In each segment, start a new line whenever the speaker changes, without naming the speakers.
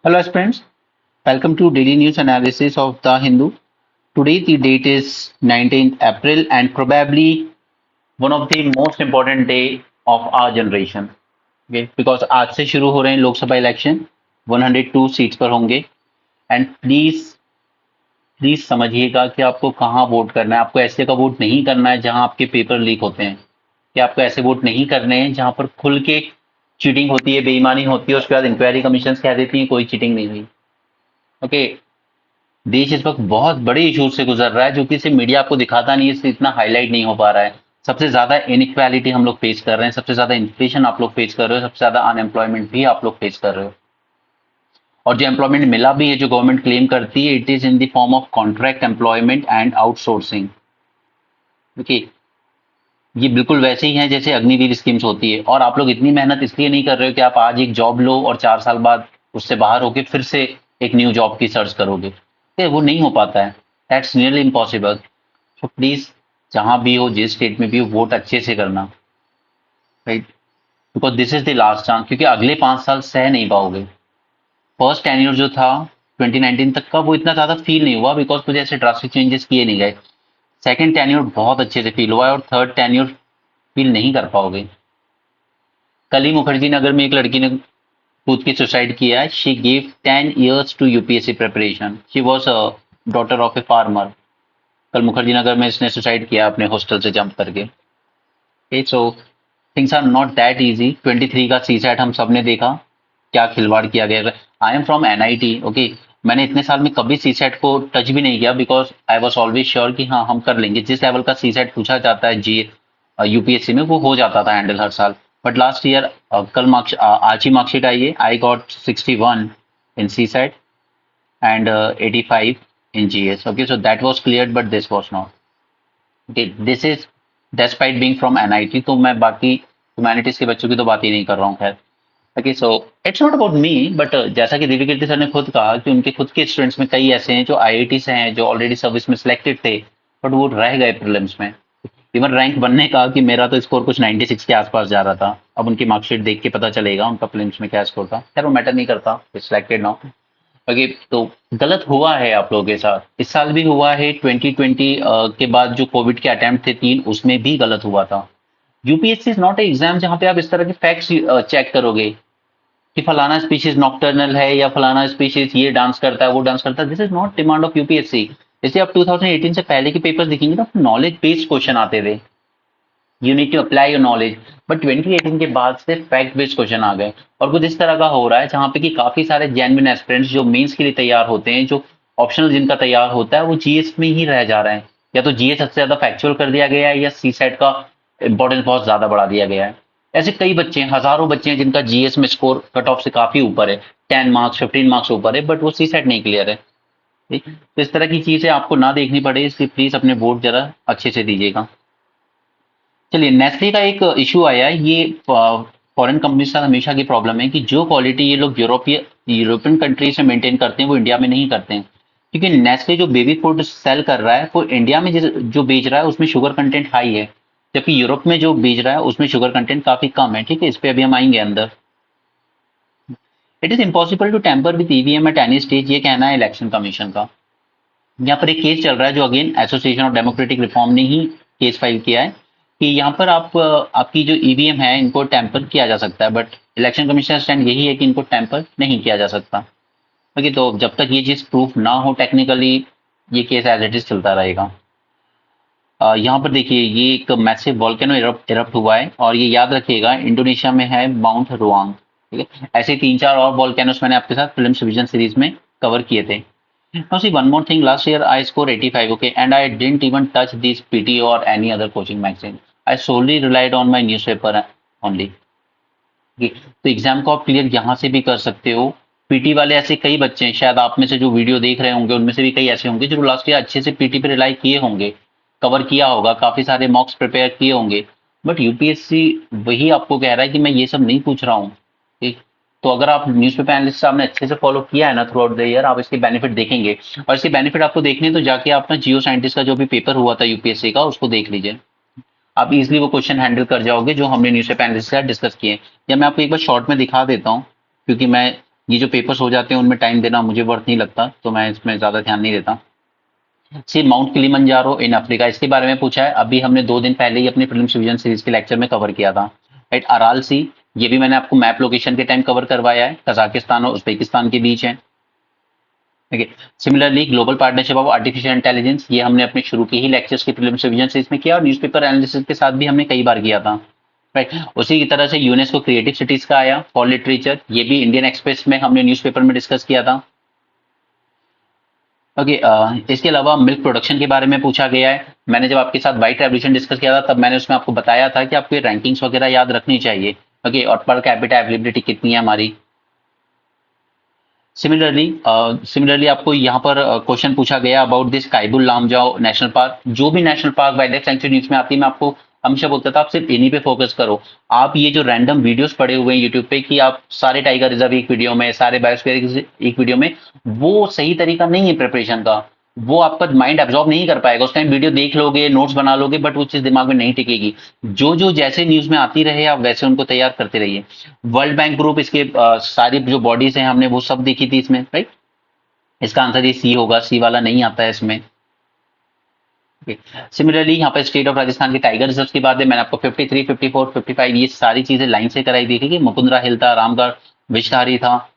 Hello friends, welcome to daily news analysis of The Hindu. Today the date is 19th April and probably one of the most important day of our generation. Okay, because आज से शुरू हो रहे हैं Lok Sabha election 102 seats पर होंगे and please समझिएगा कि आपको कहाँ वोट करना है। आपको ऐसे का वोट नहीं करना है जहां आपके पेपर लीक होते हैं, कि आपको ऐसे वोट नहीं करने हैं जहां पर खुल के चीटिंग होती है, बेईमानी होती है, उसके बाद इंक्वायरी कमीशन कह देती है कोई चीटिंग नहीं हुई। ओके, देश इस वक्त बहुत बड़े इश्यूज से गुजर रहा है जो कि सिर्फ मीडिया आपको दिखाता नहीं है, इससे इतना हाईलाइट नहीं हो पा रहा है। सबसे ज्यादा इनइक्वालिटी हम लोग फेस कर रहे हैं, सबसे ज्यादा इन्फ्लेशन आप लोग फेस कर रहे हो, सबसे ज्यादा अनएम्प्लॉयमेंट भी आप लोग फेस कर रहे हो। और जो एम्प्लॉयमेंट मिला भी है, जो गवर्नमेंट क्लेम करती है, it is in the form of contract employment and outsourcing. देखिए, ये बिल्कुल वैसे ही है जैसे अग्निवीर स्कीम्स होती है, और आप लोग इतनी मेहनत इसलिए नहीं कर रहे हो कि आप आज एक जॉब लो और 4 साल बाद उससे बाहर होके फिर से एक न्यू जॉब की सर्च करोगे। वो नहीं हो पाता है, दैट्स नियरली इम्पॉसिबल। तो प्लीज, जहां भी हो, जिस स्टेट में भी हो, वोट अच्छे से करना, right? Because this is the last chance, क्योंकि अगले 5 साल सह नहीं पाओगे। फर्स्ट टेन्योर जो था 2019 तक का, वो इतना ज्यादा फील नहीं हुआ बिकॉज कुछ ऐसे ड्रास्टिक चेंजेस किए नहीं गए। सेकंड टेन्योर बहुत अच्छे से फील हुआ है, और थर्ड टेन्योर फील नहीं कर पाओगे। कल ही मुखर्जी नगर में एक लड़की ने खुद की सुसाइड किया है। She give 10 years to UPSC preparation. She was a daughter of a farmer. कल मुखर्जी नगर में इसने सुसाइड किया अपने हॉस्टल से जंप करके। So things are not that easy. 23 का सीसैट हम सब ने देखा, क्या खिलवाड़ किया गया। I am from NIT. Okay, मैंने इतने साल में कभी सीसैट को टच भी नहीं किया because I was always sure कि हाँ, हम कर लेंगे। जिस लेवल का सीसैट पूछा जाता है जी यूपीएससी में, वो हो जाता था हैंडल हर साल। बट लास्ट ईयर, कल मार्क्स आज ही मार्कशीट आई है, I got 61 in CSAT and 85 in GS. Okay, so that was cleared, but this was not. Okay, this is despite being from NIT. तो मैं बाकी ह्यूमैनिटीज के बच्चों की तो बात ही नहीं कर रहा हूँ, खैर। Okay, so it's not about me, but जैसा कि दिव्य कीर्ति सर ने खुद कहा कि उनके खुद के स्टूडेंट्स में कई ऐसे हैं जो आईआईटी से हैं, जो ऑलरेडी सर्विस में सिलेक्टेड थे, बट वो रह गए प्रीलिम्स में। इवन रैंक बनने का कि मेरा तो स्कोर कुछ 96 के आसपास जा रहा था। अब उनकी मार्कशीट देख के पता चलेगा उनका प्रीलिम्स में क्या स्कोर था। खैर वो मैटर नहीं करता, सिलेक्टेड नाउ। ओके, तो गलत हुआ है आप लोगों के साथ, इस साल भी हुआ है। 2020 के बाद जो कोविड के अटेम्प्ट थे 3, उसमें भी गलत हुआ था। UPSC is not a exam जहां पे आप इस तरह के फैक्ट्स चेक करोगे कि फलाना स्पीशीज नॉक्टर्नल है या फलाना स्पीशीज ये डांस करता है, वो डांस करता है। This is not demand of UPSC. जैसे आप 2018 से पहले के पेपर्स देखेंगे ना, नॉलेज बेस्ड क्वेश्चन आते थे, you need to apply your knowledge. But 2018 के बाद से फैक्ट बेस्ड क्वेश्चन आ गए, और कुछ इस तरह का हो रहा है जहां पे कि काफी सारे जेन्युइन एस्पिरेंट्स जो मेंस के लिए तैयार होते हैं, जो ऑप्शनल जिनका तैयार होता है, वो जीएस में ही रह जा रहे हैं। या तो जीएस सबसे ज्यादा फैक्चुअल कर दिया गया है, या सी सेट का इंपॉर्टेंस बहुत ज्यादा बढ़ा दिया गया है। ऐसे कई बच्चे हैं, हजारों बच्चे हैं जिनका जीएस में स्कोर कट ऑफ से काफी ऊपर है, 10 मार्क्स 15 मार्क्स ऊपर है, बट वो सी सेट नहीं क्लियर है। ठीक? तो इस तरह की चीजें आपको ना देखनी पड़े, इसलिए प्लीज अपने वोट जरा अच्छे से दीजिएगा। चलिए, नेस्ले का एक इशू आया है। ये फॉरेन कंपनी के साथ हमेशा की प्रॉब्लम है कि जो क्वालिटी ये लोग यूरोपियन कंट्री से मेंटेन करते हैं, वो इंडिया में नहीं करते हैं। क्योंकि नेस्ले जो बेबी फूड सेल कर रहा है, वो इंडिया में जो बेच रहा है उसमें शुगर कंटेंट हाई है, जबकि यूरोप में जो बेच रहा है उसमें शुगर कंटेंट काफी कम है। ठीक है, इस पे अभी हम आएंगे अंदर। It is impossible to tamper with EVM at any stage, ये कहना है इलेक्शन कमीशन का। यहाँ पर एक केस चल रहा है जो again association of democratic reform ने ही केस फाइल किया है कि यहाँ पर आपकी जो ईवीएम है, इनको टेम्पर किया जा सकता है, बट इलेक्शन कमीशन का स्टैंड यही है कि इनको टेम्पर नहीं किया जा सकता। ओके, तो जब तक ये चीज प्रूफ ना हो टेक्निकली, ये केस एज इट इज चलता रहेगा। यहाँ पर देखिए, ये एक मैसिव वॉल्केनो इरप्ट हुआ है, और ये याद रखिएगा इंडोनेशिया में है माउंट रुआंग। ठीक है, ऐसे 3-4 और वॉल्केनोस मैंने आपके साथ फिल्म रिवीजन सीरीज में कवर किए थे। Now see one more thing. Last year I scored 85, okay, and I didn't even touch this PT or any other coaching magazine. I solely relied on my newspaper only. Okay, तो exam को आप clear यहाँ से भी कर सकते हो। PT वाले ऐसे कई बच्चे हैं, शायद आप में से जो वीडियो देख रहे होंगे उनमें से भी कई ऐसे होंगे जो लास्ट ईयर अच्छे से पीटी पे रिलाई किए होंगे, कवर किया होगा, काफी सारे मॉक्स प्रिपेयर किए होंगे। बट यूपीएससी वही आपको कह रहा है कि मैं ये सब नहीं पूछ रहा हूँ। ठीक, तो अगर आप न्यूज़पेपर एनालिस्ट आपने अच्छे से फॉलो किया है ना थ्रू आउट द ईयर, आप इसके बेनिफिट देखेंगे। और इसके बेनिफिट आपको देखने तो जाके आप ना जियो साइंटिस्ट का जो भी पेपर हुआ था यूपीएससी का, उसको देख लीजिए। आप इजीली वो क्वेश्चन हैंडल कर जाओगे जो हमने न्यूज़पेपर एनालिस्ट के साथ डिस्कस किए। या मैं आपको एक बार शॉर्ट में दिखा देता हूँ, क्योंकि मैं ये जो पेपर्स हो जाते हैं उनमें टाइम देना मुझे वर्थ नहीं लगता, तो मैं इसमें ज्यादा ध्यान नहीं देता। सी माउंट किलिमंजारो इन अफ्रीका, इसके बारे में पूछा है। अभी हमने 2 दिन पहले ही अपने प्रीलिम्स रिवीजन सीरीज के लेक्चर में कवर किया था। राइट, अराल सी, ये भी मैंने आपको मैप लोकेशन के टाइम कवर करवाया है, कजाकिस्तान और उज्बेकिस्तान के बीच है। ठीक है। Similarly global partnership of artificial intelligence, ये हमने अपने शुरू के ही लेक्चर्स के प्रीलिम्स रिवीजन सीरीज में किया, और न्यूज़पेपर एनालिसिस के साथ भी हमने कई बार किया था। राइट, उसी की तरह से यूनेस्को क्रिएटिव सिटीज का आया फॉर लिटरेचर, ये भी इंडियन एक्सप्रेस में हमने न्यूज़पेपर में डिस्कस किया था। ओके, इसके अलावा मिल्क प्रोडक्शन के बारे में पूछा गया है। मैंने जब आपके साथ व्हाइट रेवोल्यूशन डिस्कस किया था तब मैंने उसमें आपको बताया था कि आपको ये रैंकिंग्स वगैरह याद रखनी चाहिए। ओके, और पर कैपिटा अवेलेबिलिटी कितनी है हमारी। सिमिलरली आपको यहाँ पर क्वेश्चन पूछा गया about this Keibul Lamjao national park. जो भी national park wildlife sanctuary news में आती है, मैं आपको हमेशा बोलता था आप सिर्फ इन्हीं पे फोकस करो। आप ये जो रैंडम वीडियोस पड़े हुए हैं यूट्यूब पे कि आप सारे टाइगर रिजर्व एक वीडियो में, सारे बायोस्फीयर एक वीडियो में, वो सही तरीका नहीं है प्रिपरेशन का। वो आपका माइंड एब्जॉर्ब नहीं कर पाएगा। उस टाइम वीडियो देख लोगे, नोट्स बना लोगे, बट वो चीज दिमाग में नहीं टिकेगी। जो जो जैसे न्यूज में आती रहे आप वैसे उनको तैयार करते रहिए। वर्ल्ड बैंक ग्रुप, इसके सारी जो बॉडीज हैं हमने वो सब देखी थी इसमें। राइट, इसका आंसर ये सी होगा, सी वाला नहीं आता है इसमें। सिमिलरली यहाँ पे स्टेट ऑफ राजस्थान के टाइगर रिजर्व की बात है। मैंने आपको 53, 54, 55 ये सारी चीजें लाइन से कराई थी कि मुकुंदरा हिल था, रामगढ़ विषधारी था।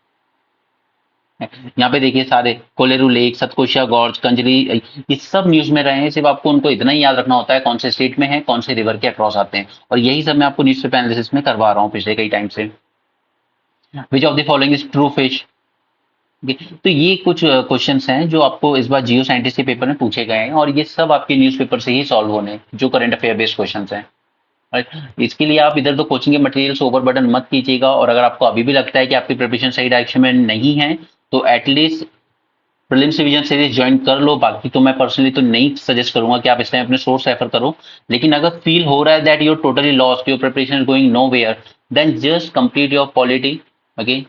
यहाँ पे देखिए सारे कोलेरू लेक, सतकोशिया गॉर्ज, कंजरी, ये सब न्यूज में रहे हैं। सिर्फ आपको उनको इतना ही याद रखना होता है कौन से स्टेट में है, कौन से रिवर के अक्रॉस आते हैं, और यही सब मैं आपको न्यूज पेपर एनालिसिस में करवा रहा हूँ पिछले कई टाइम से। Which of the following is true fish. तो ये कुछ क्वेश्चंस हैं जो आपको इस बार जियो साइंटिस्ट के पेपर में पूछे गए हैं, और ये सब आपके न्यूज़पेपर से ही सॉल्व होने हैं, जो करंट अफेयर बेस्ड क्वेश्चंस हैं। राइट, इसके लिए आप इधर तो कोचिंग के मटेरियल से ओवरबर्डन मत कीजिएगा, और अगर आपको अभी भी लगता है कि आपकी प्रिपरेशन सही डायरेक्शन में नहीं है, तो at least prelims revision series join कर लो। बाकी तो मैं पर्सनली तो नहीं सजेस्ट करूंगा कि आप इस टाइम अपने सोर्स रेफर करो, लेकिन अगर फील हो रहा है that you are totally lost, your preparation is going nowhere, then just complete your polity. Okay,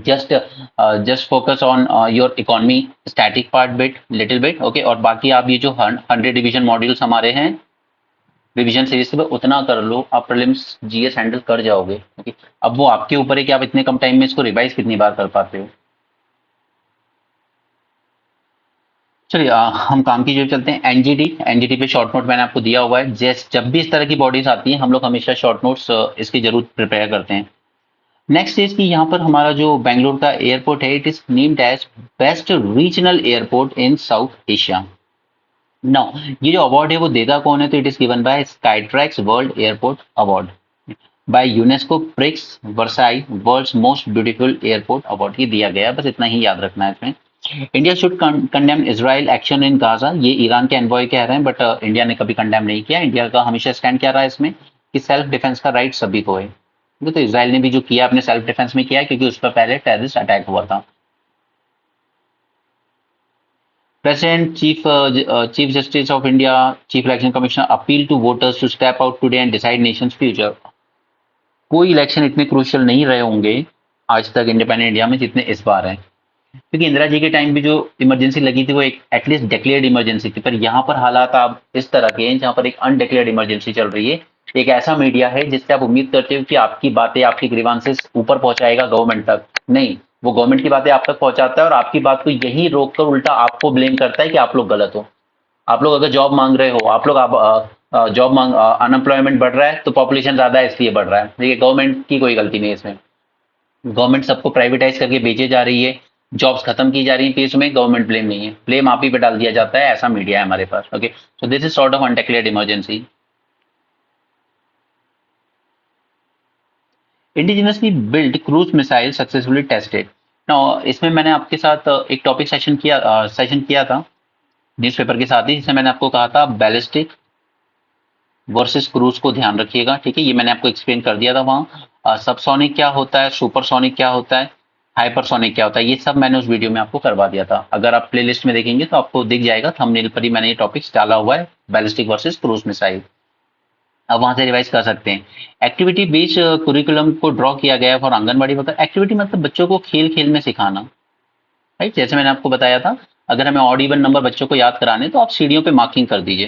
just focus on your economy static part bit little bit, okay, और बाकी आप ये जो 100 डिवीजन मॉड्यूल्स हमारे हैं रिवीजन सीरीज से उतना कर लो, आप प्रीलिम्स जीएस हैंडल कर जाओगे। ओके, अब वो आपके ऊपर है कि आप इतने कम टाइम में इसको रिवाइज कितनी बार कर पाते हो। चलिए हम काम की जो चलते हैं। एनजीटी पे शॉर्ट नोट मैंने आपको दिया हुआ है। जब भी इस तरह की बॉडीज आती हैं हम लोग हमेशा शॉर्ट नोट्स इसकी जरूर प्रिपेयर करते हैं। नेक्स्ट इज कि यहाँ पर हमारा जो बेंगलोर का एयरपोर्ट है, it is named as best regional airport in South Asia. Now ये जो अवार्ड है वो देगा कौन है, तो it is given by Skytrax world airport award, by UNESCO Prix Versailles world's most beautiful airport award, ये दिया गया है। बस इतना ही याद रखना है इसमें। India should condemn Israel action in Gaza, ये ईरान के एनवॉय कह रहे हैं, बट इंडिया ने कभी कंडेम नहीं किया। इंडिया का हमेशा स्टैंड क्या रहा है इसमें कि सेल्फ डिफेंस का राइट सभी को है। तो इसराइल ने भी जो किया अपने सेल्फ डिफेंस में किया, क्योंकि उस पर पहले टेररिस्ट अटैक हुआ था। President chief justice of India, chief election commissioner appeal to voters to step out today and decide nation's future. कोई इलेक्शन इतने क्रूशियल नहीं रहे होंगे आज तक इंडिपेंडेंट इंडिया में जितने इस बार हैं, क्योंकि इंदिरा जी के टाइम भी जो इमरजेंसी लगी थी वो एक एटलीस्ट डिक्लेयर्ड इमरजेंसी थी, पर यहाँ पर हालात आप इस तरह के हैं जहाँ पर एक अनडिक्लेयर्ड इमरजेंसी चल रही है। एक ऐसा मीडिया है जिससे आप उम्मीद करते हो कि आपकी बातें, आपकी ग्रीवांसेस ऊपर पहुंचाएगा गवर्नमेंट तक, नहीं, वो गवर्नमेंट की बातें आप तक पहुंचाता है और आपकी बात को यही रोक कर उल्टा आपको ब्लेम करता है कि आप लोग गलत हो। आप लोग अगर जॉब मांग रहे हो, आप लोग जॉब मांग, अनएम्प्लॉयमेंट बढ़ रहा है तो पॉपुलेशन ज्यादा है इसलिए बढ़ रहा है। देखिए गवर्नमेंट की कोई गलती नहीं है इसमें। गवर्नमेंट सबको प्राइवेटाइज करके बेचे जा रही है, जॉब्स खत्म की जा रही है, तो इसमें गवर्नमेंट ब्लेम नहीं है, ब्लेम आप ही पे डाल दिया जाता है। ऐसा मीडिया है हमारे पास। Okay, so this is sort of undeclared emergency. Indigenously build cruise missile successfully tested. Now इसमें मैंने आपके साथ एक टॉपिक सेशन किया था न्यूज़पेपर के साथ ही, जिसमें मैंने आपको कहा था बैलिस्टिक वर्सेस क्रूज को ध्यान रखिएगा। ठीक है, ये मैंने आपको एक्सप्लेन कर दिया था वहाँ। सबसोनिक क्या होता है, सुपरसोनिक क्या होता है, हाइपरसोनिक क्या होता है, ये सब मैंने उस वीडियो में आपको करवा दिया था। अगर आप प्लेलिस्ट में देखेंगे तो आपको दिख जाएगा, थंबनेल पर ही मैंने ये टॉपिक्स डाला हुआ है, बैलिस्टिक वर्सेस क्रूज मिसाइल। अब वहां से रिवाइज कर सकते हैं। एक्टिविटी बेस्ड कुरिकुलम को ड्रॉ किया गया फॉर आंगनबाड़ी वर्कर। एक्टिविटी मतलब बच्चों को खेल खेल में सिखाना। राइट, जैसे मैंने आपको बताया था, अगर हमें ऑड इवन नंबर बच्चों को याद कराने तो आप सीढ़ियों पे मार्किंग कर दीजिए।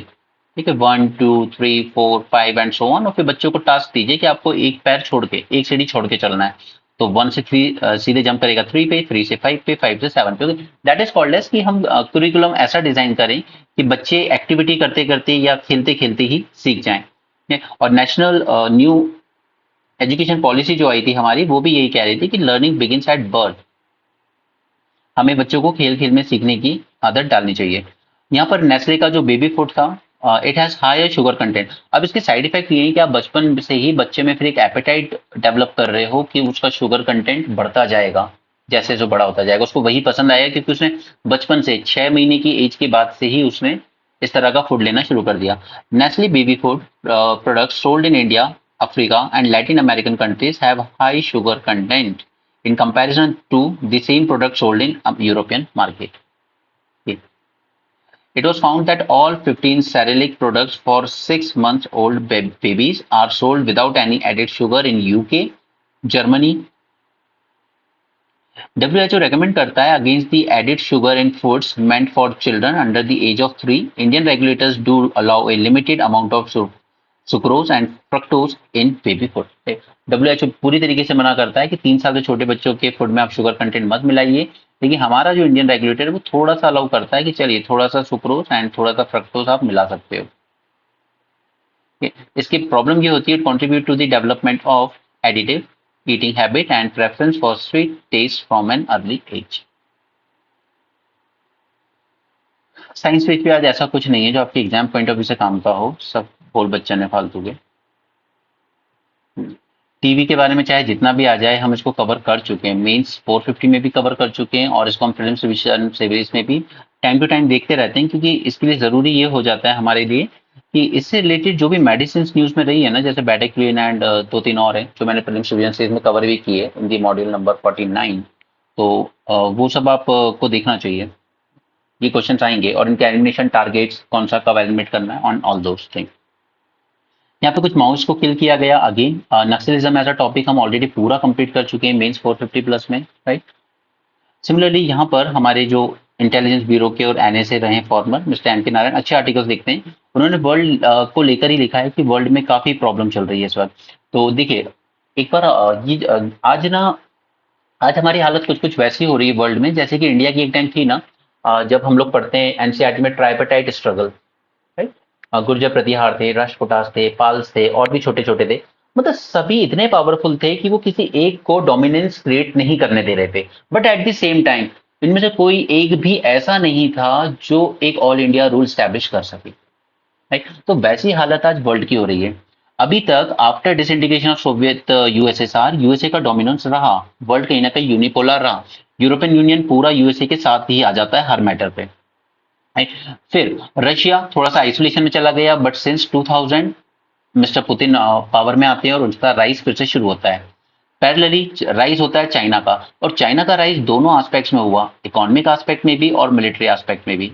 ठीक है, 1 2 3 4 5 एंड सो ऑन, और फिर बच्चों को टास्क दीजिए कि आपको एक पैर छोड़ के, एक सीढ़ी छोड़ के चलना है। तो 1 से 3 सीधे जंप करेगा 3 पे, 3 से 5 पे, 5 से 7 पे। दैट इज कॉल्ड एज कि हम करिकुलम ऐसा डिजाइन करें कि बच्चे एक्टिविटी करते करते या खेलते खेलते ही सीख जाएं। और नेशनल न्यू एजुकेशन पॉलिसी जो आई थी हमारी, वो भी यही कह रही थी कि लर्निंग बिगिंस एट बर्थ। हमें बच्चों को खेल खेल में सीखने की आदत डालनी चाहिए। यहाँ पर नेस्ले का जो बेबी फूड था, it has higher sugar content. अब इसके साइड इफेक्ट ये है कि आप बचपन से ही बच्चे में फिर एक एपेटाइट डेवलप कर रहे हो कि उसका शुगर कंटेंट बढ़ता जाएगा जैसे जो बड़ा होता जाएगा, उसको वही पसंद आएगा, क्योंकि उसने बचपन से 6 महीने की एज के बाद से ही उसने इस तरह का फूड लेना शुरू कर दिया। Nestle baby food products sold in India, Africa and Latin American countries have high sugar content in comparison to the same product sold in European market. Okay. It was found that all 15 Cerelac products for 6 months old babies are sold without any added sugar in UK, Germany. WHO recommend करता है against the added sugar in foods meant for children under the age of 3. Indian regulators do allow a limited amount of sucrose and fructose in baby food. WHO पूरी तरीके से मना करता है कि 3 साल से छोटे बच्चों के फूड में आप शुगर कंटेंट मत मिलाइए, लेकिन हमारा जो इंडियन रेगुलेटर है वो थोड़ा सा अलाउ करता है कि चलिए थोड़ा सा सुक्रोज एंड थोड़ा सा फ्रक्टोज आप मिला सकते हो। इसकी प्रॉब्लम ये होती है, contribute to the development of additive eating habit and preference for sweet taste from an early age. Science page पे आज ऐसा कुछ नहीं है जो आपके एग्जाम पॉइंट ऑफ व्यू से काम का हो, सब बोल बच्चन है फालतू के। टीवी के बारे में चाहे जितना भी आ जाए हम इसको कवर कर चुके हैं, मेंस 450 में भी कवर कर चुके हैं और इसको हम फिल्म रिविजन सीरीज में भी टाइम टू टाइम देखते रहते हैं, क्योंकि इसके लिए जरूरी ये हो जाता है हमारे लिए कि इससे रिलेटेड जो भी मेडिसिन न्यूज में रही है ना, जैसे बैडेक्लिन एंड 2-3 और है जो मैंने फिल्म रिविजन सीरीज में कवर भी किए इन दी मॉड्यूल नंबर 49, तो वो सब आपको देखना चाहिए। ये क्वेश्चन आएंगे और इनके एलिमिनेशन टारगेट्स कौन सा कब एलिमिनेट करना है ऑन ऑल दोस थिंग। यहाँ पे कुछ माउस को किल किया गया। Again naxalism as a topic हम ऑलरेडी पूरा कंप्लीट कर चुके हैं मेंस 450 प्लस में, राइट। सिमिलरली यहाँ पर हमारे जो इंटेलिजेंस ब्यूरो के और एनएसए रहे फॉर्मर मिस्टर एम के नारायण अच्छे आर्टिकल्स लिखते हैं, उन्होंने वर्ल्ड को लेकर ही लिखा है कि वर्ल्ड में काफी प्रॉब्लम चल रही है इस वक्त। तो देखिए एक बार आज हमारी हालत कुछ कुछ वैसी हो रही है वर्ल्ड में जैसे कि इंडिया की एक टाइम थी ना, जब हम लोग पढ़ते हैं एनसीईआरटी में ट्राइपेटाइट स्ट्रगल, राइट। गुर्जर प्रतिहार थे, राष्ट्रकुटास थे, पाल्स थे और भी छोटे छोटे थे। मतलब सभी इतने पावरफुल थे कि वो किसी एक को डोमिनेंस क्रिएट नहीं करने दे रहे थे, but at the same time इनमें से कोई एक भी ऐसा नहीं था जो एक ऑल इंडिया रूल स्टैब्लिश कर सके, राइट। तो वैसी हालत आज वर्ल्ड की हो रही है। अभी तक after disintegration of Soviet USSR, USA का डोमिनेंस रहा, वर्ल्ड कहीं ना कहीं यूनिपोलर रहा। यूरोपियन यूनियन पूरा यूएसए के साथ ही आ जाता है हर मैटर पे, राइट। फिर रशिया थोड़ा सा आइसोलेशन में चला गया, but since 2000 mister Putin power में आते हैं और उनका राइज फिर से शुरू होता है। पैरेलली राइज होता है चाइना का, और चाइना का राइज दोनों एस्पेक्ट्स में हुआ, इकोनॉमिक एस्पेक्ट में भी और मिलिट्री एस्पेक्ट में भी।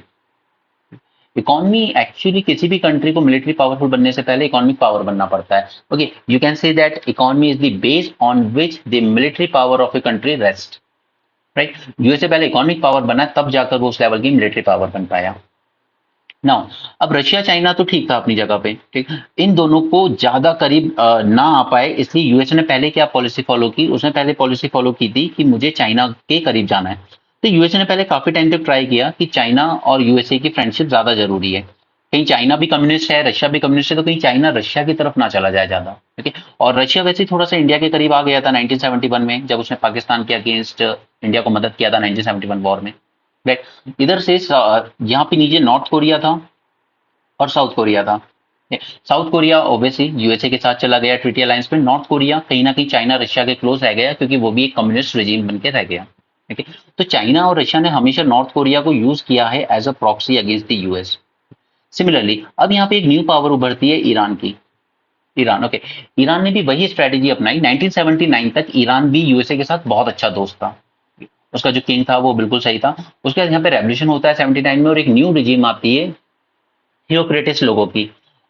इकोनॉमी एक्चुअली किसी भी कंट्री को मिलिट्री पावरफुल बनने से पहले इकोनॉमिक पावर बनना पड़ता है। Okay, you can say that economy is the base on which the military power of a country rest, right. USA पहले इकोनॉमिक पावर बना तब जाकर वो उस लेवल की मिलिट्री पावर बन पाया। नाउ अब रशिया चाइना तो ठीक था अपनी जगह पे, ठीक। इन दोनों को ज्यादा करीब ना आ पाए, इसलिए यूएसए ने पहले क्या पॉलिसी फॉलो की, उसने पहले पॉलिसी फॉलो की थी कि मुझे चाइना के करीब जाना है। तो यूएसए ने पहले काफी टाइम तक ट्राई किया कि चाइना और यूएसए की फ्रेंडशिप ज्यादा जरूरी है, कहीं चाइना भी कम्युनिस्ट है रशिया भी कम्युनिस्ट है, तो कहीं चाइना रशिया की तरफ ना चला जाए ज्यादा, ठीक है। और रशिया वैसे थोड़ा सा इंडिया के करीब आ गया था 1971 में, जब उसने पाकिस्तान के अगेंस्ट इंडिया को मदद किया था 1971 वॉर में, राइट। इधर से यहाँ पे नीचे नॉर्थ कोरिया था और साउथ कोरिया था। साउथ कोरिया ओबियसली यूएसए के साथ चला गया ट्रीटी अलायंस में, नॉर्थ कोरिया कहीं ना कहीं चाइना रशिया के क्लोज रह गया क्योंकि वो भी एक कम्युनिस्ट रेजिम बन के रह गया, ठीक है। तो चाइना और रशिया ने हमेशा नॉर्थ कोरिया को यूज किया है as a proxy against the US. Similarly अब यहाँ पे एक न्यू पावर उभरती है ईरान की। ईरान, ओके, ईरान ने भी वही स्ट्रेटेजी अपनाई। 1979 तक ईरान भी यूएसए के साथ बहुत अच्छा दोस्त था, उसका जो किंग था वो बिल्कुल सही था। उसके बाद यहाँ पे रेवोल्यूशन होता है 79 में और एक न्यू रिजीम आती है थियोक्रेटिस लोगों की,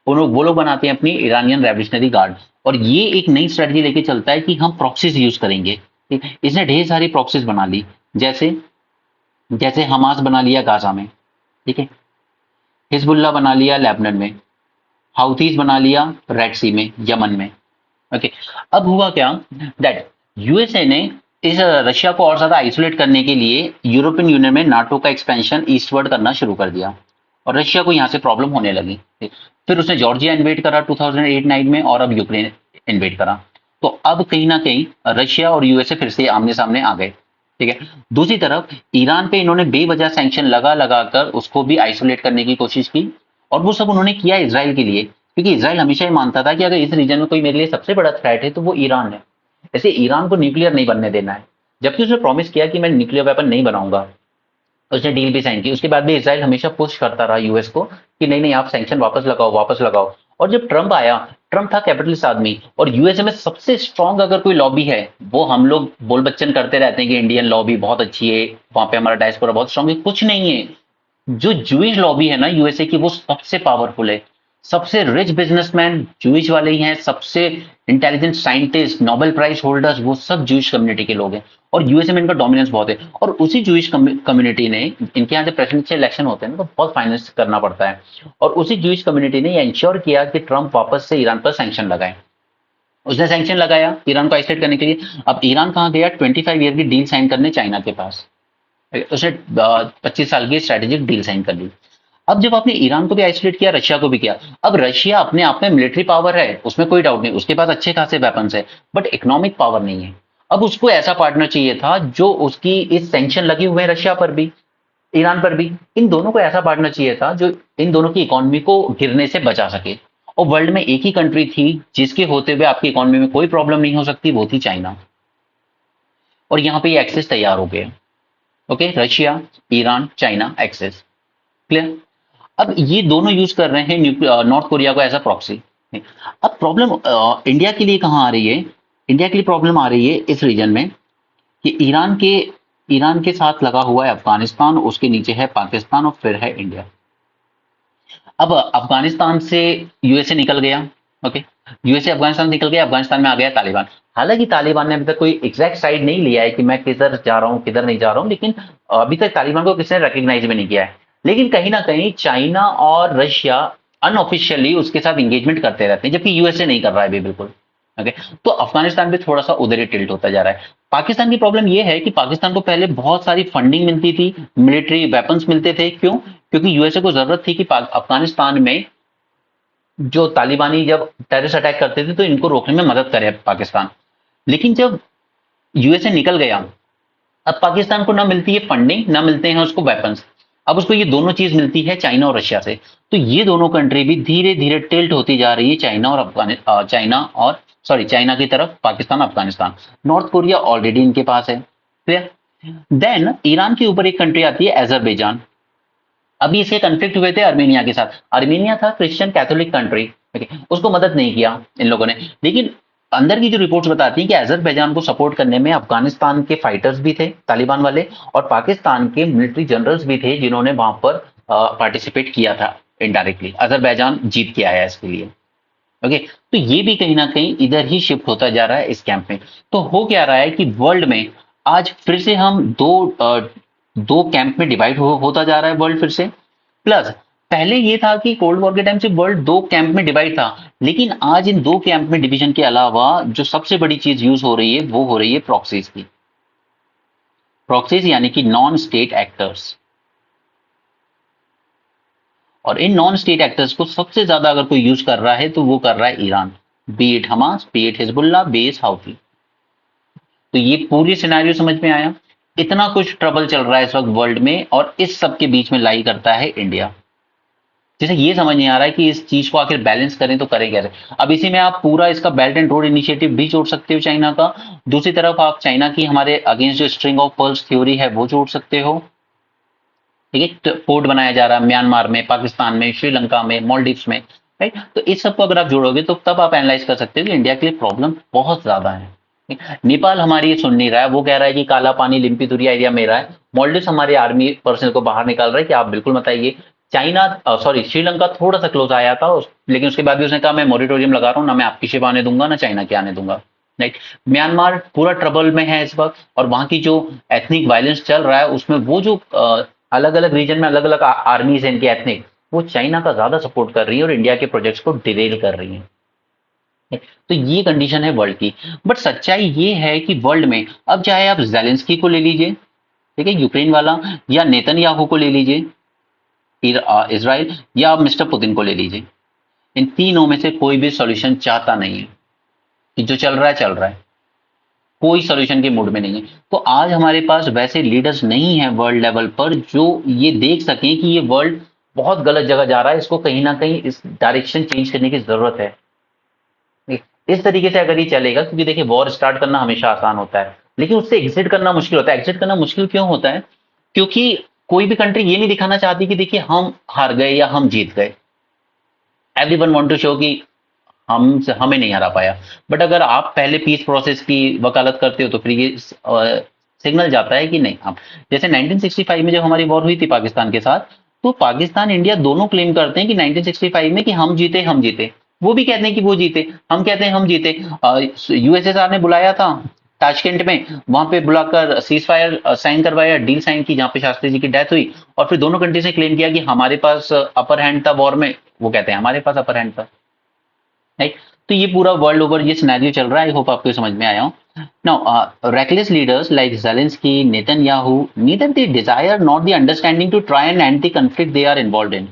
वो लोग बनाते हैं अपनी ईरानियन रेवोल्यूशनरी गार्ड, और ये एक नई स्ट्रेटजी लेके चलता है कि हम प्रॉक्सीज यूज करेंगे, ठीक है। इसने ढेर सारी प्रॉक्सीज बना ली, जैसे जैसे हमास बना लिया गाजा में, ठीक है, हिजबुल्ला बना लिया लेबनान में, हाउथीज बना लिया रेड सी में यमन में, ओके। अब हुआ क्या दैट यूएसए ने इस रशिया को और ज्यादा आइसोलेट करने के लिए यूरोपियन यूनियन में नाटो का एक्सपेंशन ईस्टवर्ड करना शुरू कर दिया और रशिया को यहाँ से प्रॉब्लम होने लगी। फिर उसने जॉर्जिया इन्वेड करा 2008-9 में और अब यूक्रेन इन्वेड करा। तो अब कहीं ना कहीं रशिया और यूएसए फिर से आमने सामने आ गए। ठीक है। दूसरी तरफ ईरान पे इन्होंने बेवजह सैंक्शन लगा लगा कर उसको भी आइसोलेट करने की कोशिश की और वो सब उन्होंने किया इसराइल के लिए, क्योंकि इसराइल हमेशा ही मानता था कि अगर इस रीजन में कोई मेरे लिए सबसे बड़ा थ्रेट है तो वो ईरान है। ऐसे ईरान को न्यूक्लियर नहीं बनने देना है, जबकि उसने प्रॉमिस किया कि मैं न्यूक्लियर वेपन नहीं बनाऊंगा। उसने डील भी साइन की। उसके बाद भी इसराइल हमेशा पुश करता रहा यूएस को कि नहीं नहीं आप सैंक्शन वापस लगाओ वापस लगाओ। और जब ट्रंप आया, ट्रंप था कैपिटलिस्ट आदमी और यूएसए में सबसे स्ट्रांग अगर कोई लॉबी है, वो हम लोग बोल बच्चन करते रहते हैं कि इंडियन लॉबी बहुत अच्छी है, वहां पे हमारा डायस्पोरा बहुत स्ट्रांग है, कुछ नहीं है। जो जूइश लॉबी है ना यूएसए की, वो सबसे पावरफुल है। सबसे रिच बिजनेसमैन जूइश वाले ही हैं, सबसे intelligent scientist, Nobel prize holders, वो सब जूइश कम्युनिटी के लोग हैं। और यूएसए में इनका डोमिनेंस बहुत है। और उसी जूइश कम्युनिटी ने, इनके यहाँ जब प्रेसिडेंशियल इलेक्शन होते हैं ना, तो बहुत फाइनेंस करना पड़ता है। और उसी जूइश कम्युनिटी ने ये इंश्योर किया कि ट्रंप वापस से ईरान पर सैंक्शन लगाए। उसने सैंक्शन लगाया ईरान को आइसोलेट करने के लिए। अब ईरान कहाँ गया? 25 ईयर की डील साइन करने चाइना के पास। उसने 25 साल की स्ट्रेटेजिक डील साइन कर ली। अब जब आपने ईरान को भी आइसोलेट किया, रशिया को भी किया, अब रशिया अपने आप में मिलिट्री पावर है, उसमें कोई डाउट नहीं, उसके पास अच्छे खासे वेपन्स है, बट इकोनॉमिक पावर नहीं है। अब उसको ऐसा पार्टनर चाहिए था जो उसकी इस सैंक्शन लगे हुए हैं रशिया पर भी, ईरान पर भी, इन दोनों को ऐसा पार्टनर चाहिए था जो इन दोनों की इकोनॉमी को गिरने से बचा सके। और वर्ल्ड में एक ही कंट्री थी जिसके होते हुए आपकी इकोनॉमी में कोई प्रॉब्लम नहीं हो सकती, वो थी चाइना। और यहाँ पे ये एक्सेस तैयार हो गए। Okay, Russia, Iran, China axis clear. अब ये दोनों यूज कर रहे हैं नॉर्थ कोरिया को एज अ प्रॉक्सी। अब प्रॉब्लम इंडिया के लिए कहाँ आ रही है? इंडिया के लिए प्रॉब्लम आ रही है इस रीजन में कि ईरान के साथ लगा हुआ है अफगानिस्तान, उसके नीचे है पाकिस्तान और फिर है इंडिया। अब अफगानिस्तान से यूएसए निकल गया। ओके, यूएसए अफगानिस्तान से निकल गया, अफगानिस्तान में आ गया तालिबान। हालांकि तालिबान ने अभी तक कोई एग्जैक्ट साइड नहीं लिया है कि मैं किधर जा रहा हूं किधर नहीं जा रहा हूं, लेकिन अभी तक तालिबान को किसी ने रिकग्नाइज भी नहीं किया है। लेकिन कहीं ना कहीं चाइना और रशिया अनऑफिशियली उसके साथ इंगेजमेंट करते रहते हैं, जबकि यूएसए नहीं कर रहा है अभी बिल्कुल। ओके, तो अफगानिस्तान भी थोड़ा सा उधर ही टिल्ट होता जा रहा है। पाकिस्तान की प्रॉब्लम यह है कि पाकिस्तान को पहले बहुत सारी फंडिंग मिलती थी, मिलिट्री वेपन्स मिलते थे। क्यों? क्योंकि यूएसए को जरूरत थी कि अफगानिस्तान में जो तालिबानी जब टेररिस्ट अटैक करते थे तो इनको रोकने में मदद करे पाकिस्तान। लेकिन जब यूएसए निकल गया, अब पाकिस्तान को ना मिलती है फंडिंग, ना मिलते हैं उसको वेपन्स। अब उसको ये दोनों चीज मिलती है चाइना और रशिया से। तो ये दोनों कंट्री भी धीरे धीरे टिल्ट होती जा रही है चाइना की तरफ, Pakistan Afghanistan. North Korea already इनके पास है। क्लियर। देन ईरान के ऊपर एक कंट्री आती है अजरबैजान। अभी इसके कन्फ्लिक्ट हुए थे अर्मेनिया के साथ। अर्मेनिया था क्रिश्चियन कैथोलिक कंट्री, उसको मदद नहीं किया इन लोगों ने। लेकिन अंदर की जो रिपोर्ट्स बताती हैं कि अजरबैजान को सपोर्ट करने में अफगानिस्तान के फाइटर्स भी थे तालिबान वाले, और पाकिस्तान के मिलिट्री जनरल्स भी थे जिन्होंने वहां पर पार्टिसिपेट किया था इनडायरेक्टली। अजरबैजान जीत के आया इसके लिए। ओके, तो ये भी कहीं ना कहीं इधर ही शिफ्ट होता जा रहा है इस कैंप में। तो हो क्या रहा है कि वर्ल्ड में आज फिर से हम दो कैंप में डिवाइड होता जा रहा है वर्ल्ड फिर से। प्लस पहले ये था कि कोल्ड वॉर के टाइम से वर्ल्ड दो कैंप में डिवाइड था, लेकिन आज इन दो कैंप में डिवीजन के अलावा जो सबसे बड़ी चीज यूज हो रही है वो हो रही है प्रॉक्सीज की। प्रॉक्सीज यानी कि नॉन स्टेट एक्टर्स। और इन नॉन स्टेट एक्टर्स को सबसे ज्यादा अगर कोई यूज कर रहा है तो वो कर रहा है Iran, B it Hamas, B it Hezbollah, B it Houthi. तो ये पूरी सिनेरियो समझ में आया। इतना कुछ ट्रबल चल रहा है इस वक्त वर्ल्ड में, और इस सब के बीच में लाई करता है इंडिया। जैसे ये समझ नहीं आ रहा है कि इस चीज को आखिर बैलेंस करें तो करें कैसे। अब इसी में आप पूरा इसका बेल्ट एंड रोड इनिशिएटिव भी जोड़ सकते हो चाइना का। दूसरी तरफ आप चाइना की हमारे अगेंस्ट जो स्ट्रिंग ऑफ पर्ल्स थ्योरी है वो जोड़ सकते हो। ठीक है, तो पोर्ट बनाया जा रहा है म्यांमार में, पाकिस्तान में, श्रीलंका में, मॉलडीव्स में। राइट, तो इस सबको अगर आप जोड़ोगे तो तब आप एनालाइज कर सकते हो कि इंडिया के लिए प्रॉब्लम बहुत ज्यादा है। नेपाल हमारी ये सुन नहीं रहा है, वो कह रहा है कि काला पानी लिम्पीतुरिया एरिया मेरा है। मॉलडीव्स हमारे आर्मी पर्सन को बाहर निकाल रहा है कि आप बिल्कुल मत आइए। चाइना, सॉरी, श्रीलंका थोड़ा सा क्लोज आया था लेकिन उसके बाद भी उसने कहा मैं मॉरिटोरियम लगा रहा हूँ, ना मैं आपकी शिप आने दूंगा ना चाइना के आने दूंगा। राइट, म्यांमार पूरा ट्रबल में है इस वक्त, और वहां की जो एथनिक वायलेंस चल रहा है उसमें वो जो अलग अलग रीजन में अलग अलग आर्मीज है इनकी एथनिक, वो चाइना का ज्यादा सपोर्ट कर रही है और इंडिया के प्रोजेक्ट्स को डिरेल कर रही है। तो ये कंडीशन है वर्ल्ड की। बट सच्चाई ये है कि वर्ल्ड में अब चाहे आप जेलेंस्की को ले लीजिए, ठीक है, यूक्रेन वाला, या नेतन्याहू को ले लीजिए इसराइल, या आप मिस्टर पुतिन को ले लीजिए, इन तीनों में से कोई भी सॉल्यूशन चाहता नहीं है। कि जो चल रहा है चल रहा है, कोई सॉल्यूशन के मूड में नहीं है। तो आज हमारे पास वैसे लीडर्स नहीं है वर्ल्ड लेवल पर जो ये देख सकें कि ये वर्ल्ड बहुत गलत जगह जा रहा है, इसको कहीं ना कहीं इस डायरेक्शन चेंज करने की जरूरत है। इस तरीके से अगर ये चलेगा, क्योंकि देखिए वॉर स्टार्ट करना हमेशा आसान होता है, लेकिन उससे एग्जिट करना मुश्किल होता है। एग्जिट करना मुश्किल क्यों होता है? क्योंकि कोई भी कंट्री ये नहीं दिखाना चाहती कि देखिए हम हार गए या हम जीत गए। एवरीवन वांट टू शो कि हम हमें नहीं हरा पाया। बट अगर आप पहले पीस प्रोसेस की वकालत करते हो तो फिर ये सिग्नल जाता है कि नहीं। आप जैसे 1965 में जब हमारी वॉर हुई थी पाकिस्तान के साथ, तो पाकिस्तान इंडिया दोनों क्लेम करते हैं कि 1965 में कि हम जीते हम जीते। वो भी कहते हैं कि वो जीते, हम कहते हैं हम जीते। यूएसएसआर ने बुलाया था ताशकेंट में, वहां पे बुलाकर सीज फायर साइन करवाया, डील साइन की, जहां पे शास्त्री जी की डेथ हुई। और फिर दोनों कंट्रीज ने क्लेम किया कि हमारे पास अपर हैंड था वॉर में, वो कहते हैं हमारे पास अपर हैंड था। राइट। तो ये पूरा वर्ल्ड ओवर ये सिनेरियो चल रहा है। आई होप आपको समझ में आया हो। Now reckless leaders like Zelensky, Netanyahu, neither the desire nor the understanding to try and end the conflict they are involved in.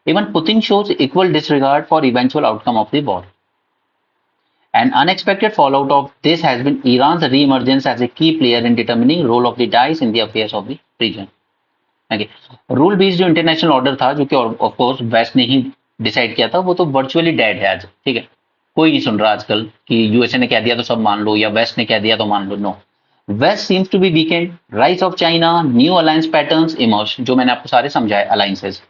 Even Putin shows equal disregard for eventual outcome of the war. An unexpected fallout of this has been Iran's re-emergence as a key player in determining role of the dice in the affairs of the region. Okay. Rule based जो international order था, जो कि of course waste ने ही decide किया था, वो तो virtually dead है आज। ठीक है, कोई नहीं सुन रहा आजकल कि यूएसए ने कह दिया तो सब मान लो, या वेस्ट ने कह दिया तो मान लो। No, west seems to be weakened, rise of China, new alliance patterns emerge, जो मैंने आपको सारे समझाए alliances.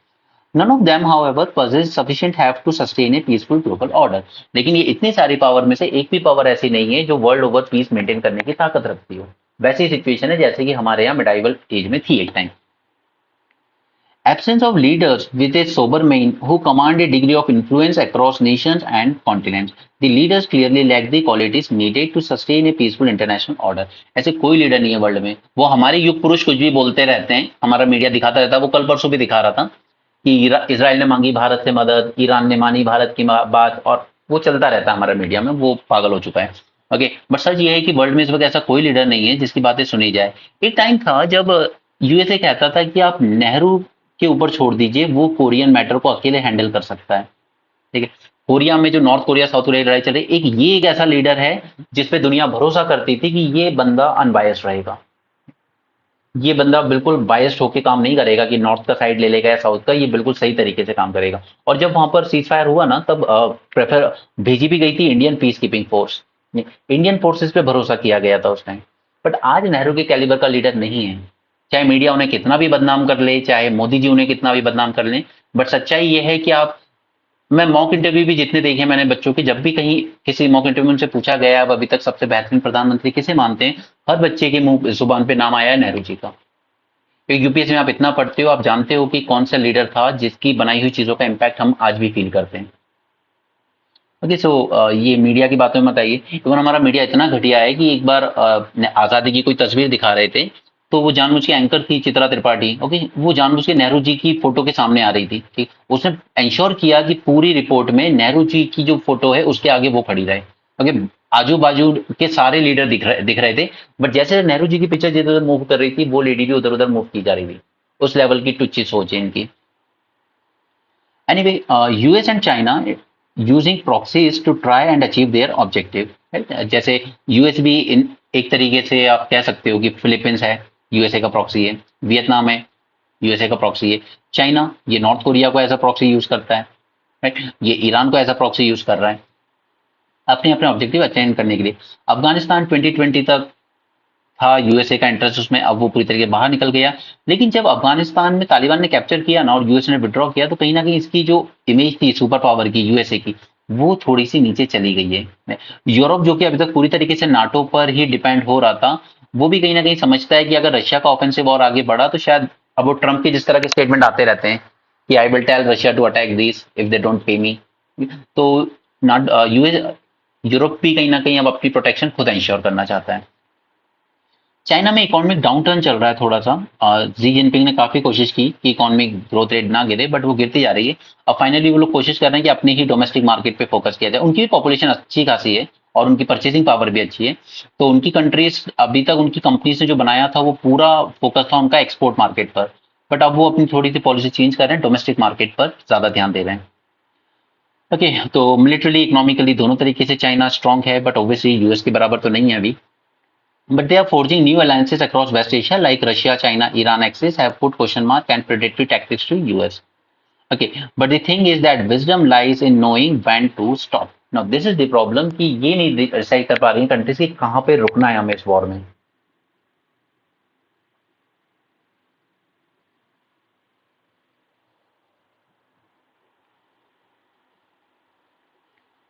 None of them however possess sufficient have to sustain a peaceful global order. लेकिन ये इतनी सारी पावर में से एक भी पावर ऐसी नहीं है जो वर्ल्ड ओवर पीस मेंटेन करने की ताकत रखती हो। वैसी सिचुएशन है जैसे कि हमारे यहाँ मिडाइवल एज में थी एक time. Absence of leaders with a sober mind who command a degree of influence across nations and continents. The leaders clearly lack the qualities needed to sustain a peaceful international order. ऐसे कोई leader नहीं है world में। वो हमारे युग पुरुष कुछ भी बोलते रहते हैं, हमारा मीडिया दिखाता रहता है। वो कल परसों भी दिखा रहा था कि इसराइल ने मांगी भारत से मदद, ईरान ने मानी भारत की बात, और वो चलता रहता है हमारे मीडिया में। वो पागल हो चुका है। ओके, बट सच ये है कि वर्ल्ड में इस वक्त ऐसा कोई लीडर नहीं है जिसकी बातें सुनी जाए। एक टाइम था जब यूएसए कहता था कि आप नेहरू के ऊपर छोड़ दीजिए, वो कोरियन मैटर को अकेले हैंडल कर सकता है। ठीक है, कोरिया में जो नॉर्थ कोरिया साउथ कोरिया लड़ाई चल रही, एक ऐसा लीडर है जिसपे दुनिया भरोसा करती थी कि ये बंदा अनबायस्ड रहेगा, ये बंदा बिल्कुल बायस्ड होकर काम नहीं करेगा कि नॉर्थ का साइड ले लेगा या साउथ का, ये बिल्कुल सही तरीके से काम करेगा। और जब वहां पर सीज फायर हुआ ना, तब प्रेफर भेजी भी गई थी Indian peace keeping force. Indian forces पे भरोसा किया गया था उस टाइम। बट आज नेहरू के कैलिबर का लीडर नहीं है। चाहे मीडिया उन्हें कितना भी बदनाम कर ले, चाहे मोदी जी उन्हें कितना भी बदनाम कर लें, बट सच्चाई ये है कि आप, मैं मॉक इंटरव्यू भी जितने देखे मैंने बच्चों के, जब भी कहीं किसी मॉक इंटरव्यू उनसे पूछा गया अब अभी तक सबसे बेहतरीन प्रधानमंत्री किसे मानते हैं, हर बच्चे के मुंह जुबान पे नाम आया है नेहरू जी का। क्योंकि यूपीएससी में आप इतना पढ़ते हो, आप जानते हो कि कौन सा लीडर था जिसकी बनाई हुई चीजों का इम्पैक्ट हम आज भी फील करते हैं। ओके, सो ये मीडिया की बातों में मत आइए। इवन हमारा मीडिया इतना घटिया है कि एक बार आजादी की कोई तस्वीर दिखा रहे थे, तो वो जानबूझ के एंकर थी चित्रा त्रिपाठी। ओके, वो जानबूझ के नेहरू जी की फोटो के सामने आ रही थी। ठीक, उसने इंश्योर किया कि पूरी रिपोर्ट में नेहरू जी की जो फोटो है उसके आगे वो खड़ी रहे। ओके, आजू बाजू के सारे लीडर दिख रहे थे, बट जैसे नेहरू जी की पिक्चर जिधर उधर मूव कर रही थी, वो लेडी भी उधर उधर मूव की जा रही थी। उस लेवल की टुच्ची सोच है इनकी। Anyway, US and China using proxies to try and achieve their objective. Right? जैसे यूएस भी इन एक तरीके से आप कह सकते हो कि फिलीपींस है, यूएसए का प्रॉक्सी है, वियतनाम है, यूएसए का प्रॉक्सी है, चाइना ये नॉर्थ कोरिया को एज अ प्रॉक्सी यूज करता है, राइट, ये ईरान को एज अ प्रॉक्सी यूज कर रहा है अपने अपने ऑब्जेक्टिव अटेन करने के लिए। अफगानिस्तान 2020 तक था यूएसए का इंटरेस्ट उसमें, अब वो पूरी तरीके बाहर निकल गया। लेकिन जब अफगानिस्तान में तालिबान ने कैप्चर किया ना और यूएस ने विड्रॉ किया, तो कहीं ना कहीं इसकी जो इमेज थी सुपर पावर की यूएसए की, वो थोड़ी सी नीचे चली गई है। यूरोप जो कि अभी तक पूरी तरीके से नाटो पर ही डिपेंड हो रहा था, वो भी कहीं ना कहीं समझता है कि अगर रशिया का ऑफेंसिव और आगे बढ़ा तो शायद, अब वो ट्रंप के जिस तरह के स्टेटमेंट आते रहते हैं कि I will tell Russia to attack this if they don't pay me, तो नॉट यूएस यूरोप भी कहीं ना कहीं अब अपनी प्रोटेक्शन खुद इंश्योर करना चाहता है। चाइना में इकोनॉमिक डाउन टर्न चल रहा है थोड़ा सा। जी जिनपिंग ने काफी कोशिश की कि इकोनॉमिक ग्रोथ रेट ना गिरे, बट वो गिरती जा रही है। अब फाइनली वो लोग कोशिश कर रहे हैं कि अपनी ही डोमेस्टिक मार्केट पे फोकस किया जाए। उनकी भी पॉपुलेशन अच्छी खासी है और उनकी परचेसिंग पावर भी अच्छी है। तो उनकी कंट्रीज अभी तक उनकी कंपनीज ने जो बनाया था वो पूरा फोकस था उनका एक्सपोर्ट मार्केट पर। बट अब वो अपनी थोड़ी सी पॉलिसी चेंज कर रहे हैं, डोमेस्टिक मार्केट पर ज्यादा ध्यान दे रहे हैं। ओके, तो मिलिटरी इकोनॉमिकली दोनों तरीके से चाइना स्ट्रांग है, बट ऑब्वियसली यूएस के बराबर तो नहीं है अभी। But they are forging new alliances across West Asia, like Russia, China, Iran axis have put question mark and predatory tactics to US. Okay, but the thing is that wisdom lies in knowing when to stop. Now this is the problem कि ये नहीं decide कर पा रही countries की कहाँ पे रुकना है हमें इस वॉर में।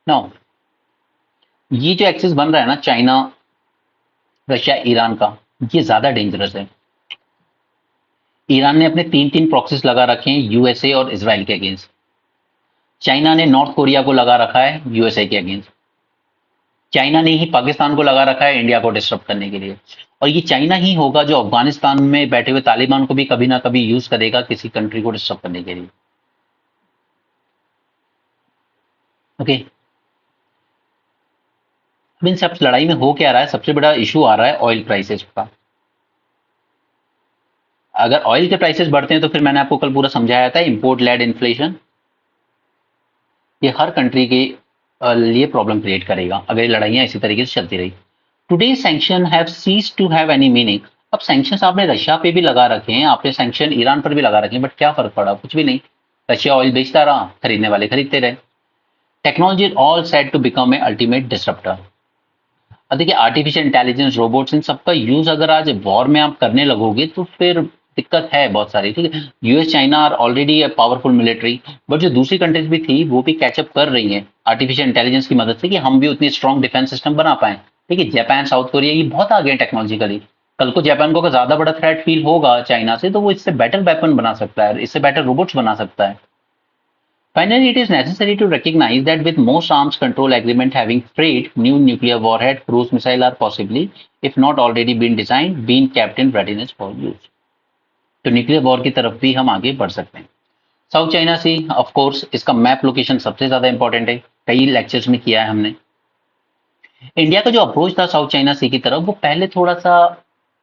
नाउ ये जो एक्सिस बन रहा है ना चाइना, रशिया, ईरान का, ये ज्यादा डेंजरस है। ईरान ने अपने तीन तीन प्रॉक्सीज लगा रखे हैं यूएसए और इसराइल के अगेंस्ट। चाइना ने नॉर्थ कोरिया को लगा रखा है यूएसए के अगेंस्ट। चाइना ने ही पाकिस्तान को लगा रखा है इंडिया को डिस्टर्ब करने के लिए। और ये चाइना ही होगा जो अफगानिस्तान में बैठे हुए तालिबान को भी कभी ना कभी यूज करेगा किसी कंट्री को डिस्टर्ब करने के लिए। ओके, अब इन सब लड़ाई में हो क्या रहा है, सबसे बड़ा इशू आ रहा है ऑयल प्राइसेस का। अगर ऑयल के प्राइसेस बढ़ते हैं तो फिर मैंने आपको कल पूरा समझाया था इंपोर्ट लेड इन्फ्लेशन, ये हर कंट्री के लिए प्रॉब्लम क्रिएट करेगा अगर ये लड़ाइयां इसी तरीके से चलती रही। Today sanction have cease to have any meaning. अब सैंक्शंस आपने रशिया पे भी लगा रखे हैं, आपने सैंक्शन ईरान पर भी लगा रखे हैं, बट क्या फर्क पड़ा, कुछ भी नहीं। रशिया ऑयल बेचता रहा, खरीदने वाले खरीदते रहे। Technology all set to become a ultimate disruptor. अब देखिए आर्टिफिशियल इंटेलिजेंस, रोबोट्स, इन सबका यूज अगर आज वॉर में आप करने लगोगे तो फिर दिक्कत है बहुत सारी। ठीक है, US China are already a powerful military, but जो दूसरी कंट्रीज भी थी वो भी कैचअप कर रही हैं आर्टिफिशियल इंटेलिजेंस की मदद से कि हम भी उतनी स्ट्रॉन्ग डिफेंस सिस्टम बना पाए। ठीक है, जापान, साउथ कोरिया ये बहुत आगे हैं टेक्नोलॉजिकली। कल को जापान को अगर ज्यादा बड़ा थ्रेट फील होगा चाइना से तो वो इससे बेटर वेपन बना सकता है, इससे बेटर रोबोट्स बना सकता है। Finally, it is necessary to recognize that with most arms control agreement having freed, new nuclear warhead, cruise missile are possibly, if not already been designed, been kept in readiness for use. तो nuclear war की तरफ भी हम आगे बढ़ सकते हैं। South China Sea, of course इसका मैप लोकेशन सबसे ज्यादा इंपॉर्टेंट है, कई लेक्चर्स में किया है हमने। इंडिया का जो अप्रोच था साउथ चाइना सी की तरफ वो पहले थोड़ा सा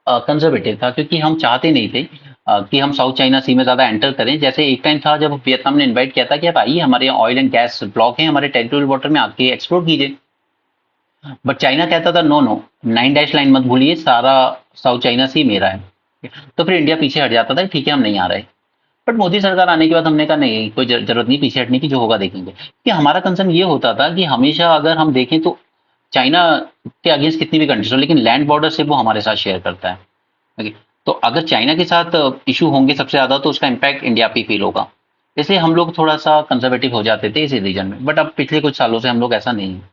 कंजर्वेटिव था, क्योंकि हम चाहते नहीं थे कि हम साउथ चाइना सी में ज्यादा एंटर करें। जैसे एक टाइम था जब वियतनाम ने इनवाइट किया था कि आप आइए हमारे यहाँ ऑयल एंड गैस ब्लॉक है, हमारे टेरिटोरियल वाटर में आके एक्सप्लोर कीजिए। बट चाइना कहता था नो नो, 9 डैश लाइन मत भूलिए, सारा साउथ चाइना सी मेरा है। तो फिर इंडिया पीछे हट जाता था, ठीक है हम नहीं आ रहे। बट मोदी सरकार आने के बाद हमने कहा नहीं, कोई जरूरत नहीं पीछे हटने की, जो होगा देखेंगे। कि हमारा कंसर्न ये होता था कि हमेशा अगर हम देखें तो चाइना के अगेंस्ट कितनी भी कंट्रीज हो, लेकिन लैंड बॉर्डर से वो हमारे साथ शेयर करता है। ओके, तो अगर चाइना के साथ इशू होंगे सबसे ज्यादा तो उसका इम्पैक्ट इंडिया पे फील होगा। इसलिए हम लोग थोड़ा सा कंजर्वेटिव हो जाते थे इस रीजन में, बट अब पिछले कुछ सालों से हम लोग ऐसा नहीं है।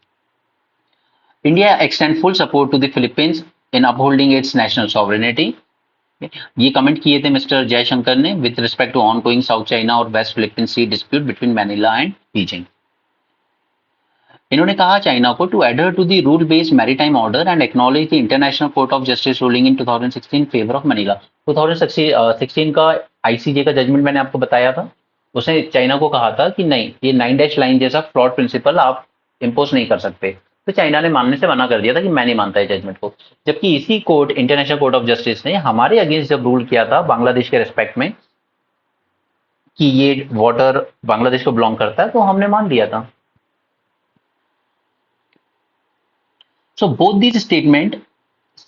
India extend full support to the Philippines in upholding its national sovereignty. ये कमेंट किए थे मिस्टर जयशंकर ने with respect to ongoing South China और West Philippine Sea dispute between Manila and Beijing. इन्होंने कहा चाइना को to adhere to the rule based maritime order and acknowledge the International Court of Justice ruling in 2016 favour of Manila. 2016 का ICJ का judgement मैंने आपको बताया था, उसने चाइना को कहा था कि नहीं, ये 9 डैश लाइन जैसा फ्लॉड प्रिंसिपल आप इम्पोज नहीं कर सकते। तो चाइना ने मानने से मना कर दिया था कि मैं नहीं मानता है जजमेंट को। जबकि इसी court, international Court of justice ने हमारे अगेंस्ट जब रूल किया था बांग्लादेश के रिस्पेक्ट में कि ये वाटर बांग्लादेश को बिलोंग करता है, तो हमने मान लिया था। So both these statement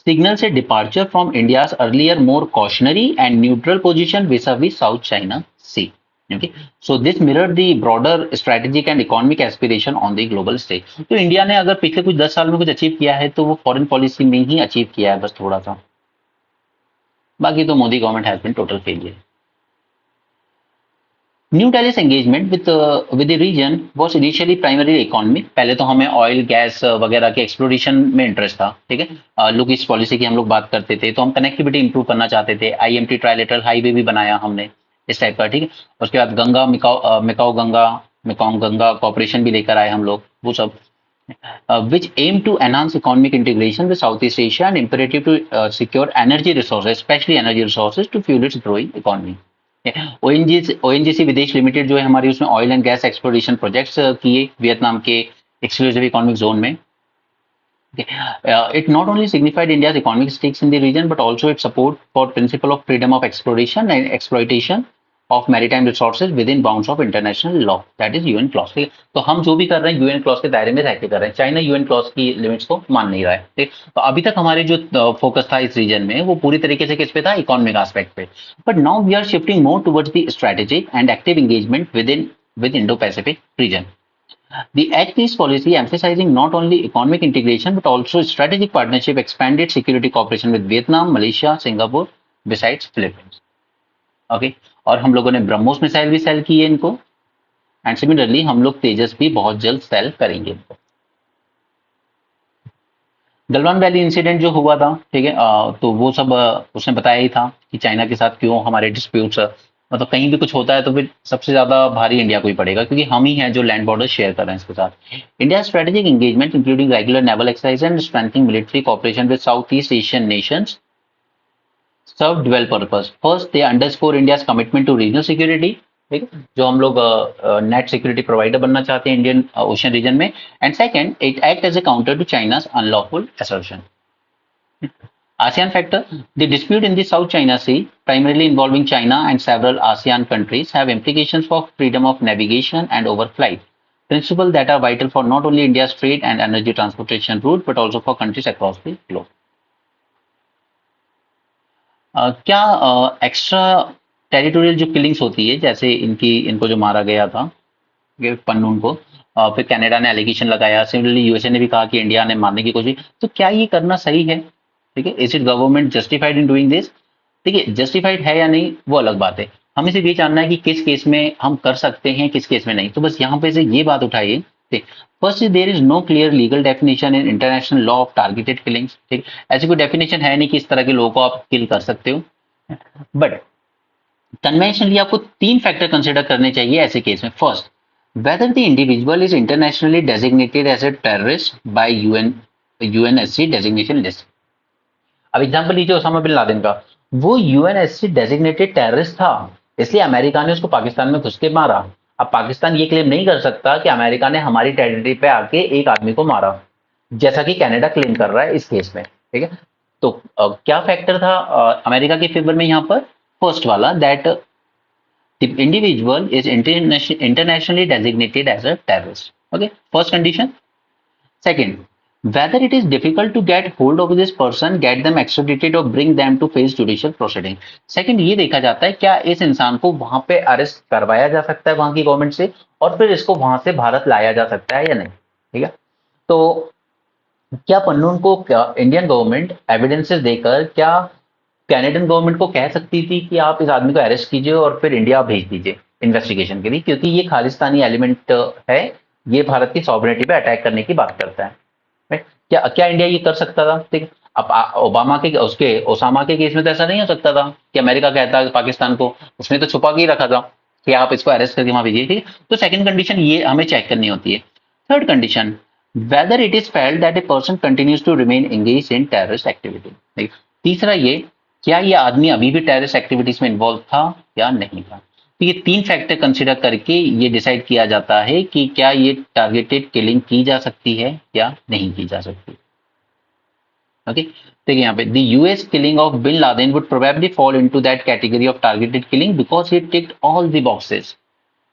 signals a departure from India's earlier more cautionary and neutral position vis-a-vis South China Sea. Okay, so this mirrored the broader strategic and economic aspiration on the global stage. तो India ने अगर पिछले कुछ 10 साल में कुछ achieve किया है तो वो फॉरेन पॉलिसी में ही अचीव किया है बस थोड़ा सा, बाकी तो Modi government has been total failure. New Delhi's engagement with the region was initially primarily economic। पहले तो हमें ऑयल गैस वगैरह के एक्सप्लोरेशन में इंटरेस्ट था। ठीक है, लोग इस पॉलिसी की हम लोग बात करते थे, तो हम कनेक्टिविटी इंप्रूव करना चाहते थे। आईएमटी ट्राइलेटरल हाईवे भी बनाया हमने इस टाइप का। ठीक है, उसके बाद Ganga Mekong Ganga, Mekong Ganga cooperation भी लेकर आए हम लोग, वो सब। which aim to enhance economic integration with Southeast Asia and imperative to secure energy resources, especially energy resources, to fuel its growing economy. ONGC विदेश लिमिटेड जो है हमारी, उसमें oil and gas exploration projects किए वियतनाम के exclusive economic zone में. It not only signified India's economic stakes in the region, but also its support for principle of freedom of exploration and exploitation of maritime resources within bounds of international law, that is UN clause. ठीक है, तो हम जो भी कर रहे हैं UN clause के दायरे में रह के कर रहे हैं. चाइना यूएन क्लॉज की लिमिट्स को मान नहीं रहा है. ठीक, तो अभी तक हमारे जो फोकस था इस रीजन में वो पूरी तरीके से किस पे था, इकोनॉमिक एस्पेक्ट पे. But now we are shifting more towards the strategic and active engagement with Indo Pacific region. The Act East policy, emphasizing not only economic integration but also strategic partnership, expanded security cooperation with Vietnam, Malaysia, Singapore, besides Philippines. Okay, और हम लोगों ने BrahMos missile भी cell की है इनको, and similarly हम लोग तेजस भी बहुत जल्द सेल करेंगे इनको. गलवान वैली इंसिडेंट जो हुआ था, ठीक है, तो वो सब उसने बताया ही था कि चाइना के साथ क्यों हमारे डिस्प्यूट्स, मतलब कहीं भी कुछ होता है तो फिर सबसे ज्यादा भारी इंडिया को ही पड़ेगा, क्योंकि हम ही हैं जो लैंड बॉर्डर शेयर कर रहे हैं इसके साथ. India strategic engagement including regular naval exercise and strengthening military cooperation with South East Asian nations serve dual purpose. First, they underscore India's commitment to regional security. ठीक है, जो हम लोग नेट सिक्योरिटी प्रोवाइडर बनना चाहते हैं इंडियन ओशन रीजन में. And second, it act as a counter to China's unlawful assertion. ASEAN factor. The dispute in the South China Sea, primarily involving China and several ASEAN countries, have implications for freedom of navigation and overflight, principles that are vital for not only India's trade and energy transportation route, but also for countries across the globe. क्या extra territorial जो killings होती है, जैसे इनको जो मारा गया था पन्नून को, फिर कनाडा ने एलिगेशन लगाया, सिमिलरली यूएसए ने भी कहा कि इंडिया ने मारने की कोशिश, तो क्या ये करना सही है? ठीक है, is it government justified in doing this? ठीक है, जस्टिफाइड है या नहीं वो अलग बात है, हमें सिर्फ ये जानना है कि किस केस में हम कर सकते हैं, किस केस में नहीं. तो बस यहाँ पे से ये बात उठाइए. First, there is no clear legal definition in international law of targeted killings. ठीक, ऐसी कोई डेफिनेशन है नहीं कि इस तरह के लोगों को आप किल कर सकते हो. बट कन्वेंशनली आपको 3 फैक्टर कंसिडर करने चाहिए ऐसे केस में. First, whether the individual is internationally designated as a terrorist by UNSC designation list. अब एग्जांपल लीजिए ओसामा बिन लादेन का, वो यूएनएससी डेजिग्नेटेड टेररिस्ट था, इसलिए अमेरिका ने उसको पाकिस्तान में घुस के मारा. अब पाकिस्तान ये क्लेम नहीं कर सकता कि अमेरिका ने हमारी टेरिटरी पे आके एक आदमी को मारा, जैसा कि कनाडा क्लेम कर रहा है इस केस में. ठीक है, तो क्या फैक्टर था अमेरिका के फेवर में यहाँ पर? फर्स्ट वाला, that the individual is internationally designated as a terrorist. Okay, first condition. Second, whether it is difficult to get hold of this person, get them extradited or bring them to face judicial proceeding. Second, ये देखा जाता है क्या इस इंसान को वहां पे अरेस्ट करवाया जा सकता है वहां की गवर्नमेंट से, और फिर इसको वहां से भारत लाया जा सकता है या नहीं. ठीक है, तो क्या पन्नून को इंडियन गवर्नमेंट एविडेंसेस देकर क्या कैनेडियन गवर्नमेंट को कह सकती थी कि आप इस आदमी को अरेस्ट कीजिए और फिर इंडिया भेज दीजिए इन्वेस्टिगेशन के लिए, क्योंकि ये खालिस्तानी एलिमेंट है, ये भारत की सॉवरेनिटी पे अटैक करने की बात करता है. क्या क्या इंडिया ये कर सकता था? ठीक, अब ओबामा के उसके ओसामा के केस में तो ऐसा नहीं हो सकता था कि अमेरिका कहता पाकिस्तान को, उसने तो छुपा के ही रखा था कि आप इसको अरेस्ट करके वहां भेजिए. ठीक, तो सेकंड कंडीशन ये हमें चेक करनी होती है. Third condition, whether it is felt that a person continues to remain engage in terrorist activity. तीसरा ये, क्या ये आदमी अभी भी टेररिस्ट एक्टिविटीज में इन्वॉल्व था या नहीं था. तो ये 3 फैक्टर कंसिडर करके ये डिसाइड किया जाता है कि क्या ये टारगेटेड किलिंग की जा सकती है या नहीं की जा सकती. ओके, देखिए यहाँ पे the US killing of bin Laden would probably fall into that category of targeted killing because he ticked all the boxes.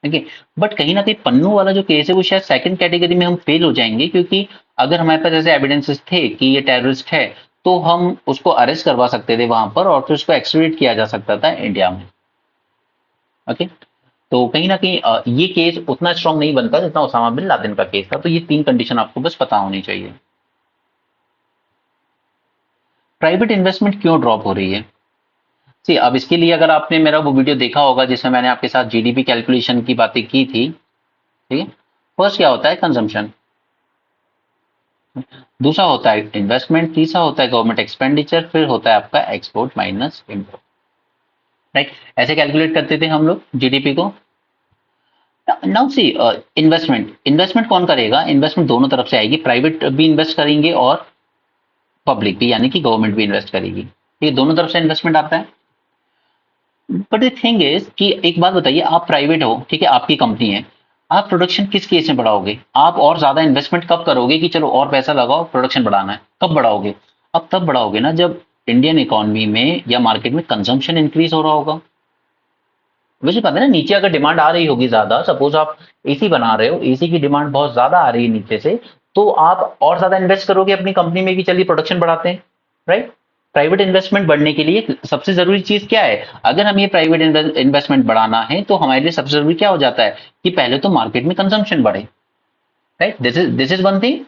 Okay, but कहीं ना कहीं पन्नू वाला जो केस है वो शायद सेकंड कैटेगरी में हम फेल हो जाएंगे, क्योंकि अगर हमारे पास ऐसे एविडेंसेस थे कि ये टेररिस्ट है तो हम उसको अरेस्ट करवा सकते थे वहां पर और फिर उसको एक्सट्रेडिट किया जा सकता था इंडिया में. ओके, तो कहीं ना कहीं ये केस उतना स्ट्रांग नहीं बनता जितना ओसामा बिन लादेन का केस था. तो ये 3 कंडीशन आपको बस पता होनी चाहिए. प्राइवेट इन्वेस्टमेंट क्यों ड्रॉप हो रही है? सी, अब इसके लिए अगर आपने मेरा वो वीडियो देखा होगा जिसमें मैंने आपके साथ जीडीपी कैलकुलेशन की बातें की थी. ठीक है, फर्स्ट क्या होता है? कंजम्पशन. दूसरा होता है इन्वेस्टमेंट, तीसरा होता है गवर्नमेंट एक्सपेंडिचर, फिर होता है आपका एक्सपोर्ट माइनस इम्पोर्ट. राइट, ऐसे कैलकुलेट करते थे हम लोग जीडीपी को. नाउ सी, इन्वेस्टमेंट इन्वेस्टमेंट कौन करेगा? इन्वेस्टमेंट दोनों तरफ से आएगी, प्राइवेट भी इन्वेस्ट करेंगे और पब्लिक भी, यानी कि गवर्नमेंट भी इन्वेस्ट करेगी। ये दोनों तरफ से इन्वेस्टमेंट आता है। बट द थिंग इज कि एक बात बताइए, आप प्राइवेट हो, ठीक है, आपकी कंपनी है, आप प्रोडक्शन किस केस में बढ़ाओगे? आप और ज्यादा इन्वेस्टमेंट कब करोगे कि चलो और पैसा लगाओ, प्रोडक्शन बढ़ाना है? कब बढ़ाओगे? अब तब बढ़ाओगे ना जब इंडियन इकोनॉमी में या मार्केट में कंजम्पशन इंक्रीज हो रहा होगा। वैसे पता है ना, नीचे अगर डिमांड आ रही होगी ज्यादा, सपोज आप एसी बना रहे हो, एसी की डिमांड बहुत ज्यादा आ रही है नीचे से, तो आप और ज्यादा इन्वेस्ट करोगे अपनी कंपनी में कि चलिए प्रोडक्शन बढ़ाते हैं, राइट? प्राइवेट इन्वेस्टमेंट बढ़ने के लिए सबसे जरूरी चीज क्या है? अगर हम ये प्राइवेट इन्वेस्टमेंट बढ़ाना है तो हमारे लिए सबसे जरूरी क्या हो जाता है कि पहले तो मार्केट में कंजम्पशन बढ़े, right? This is one thing.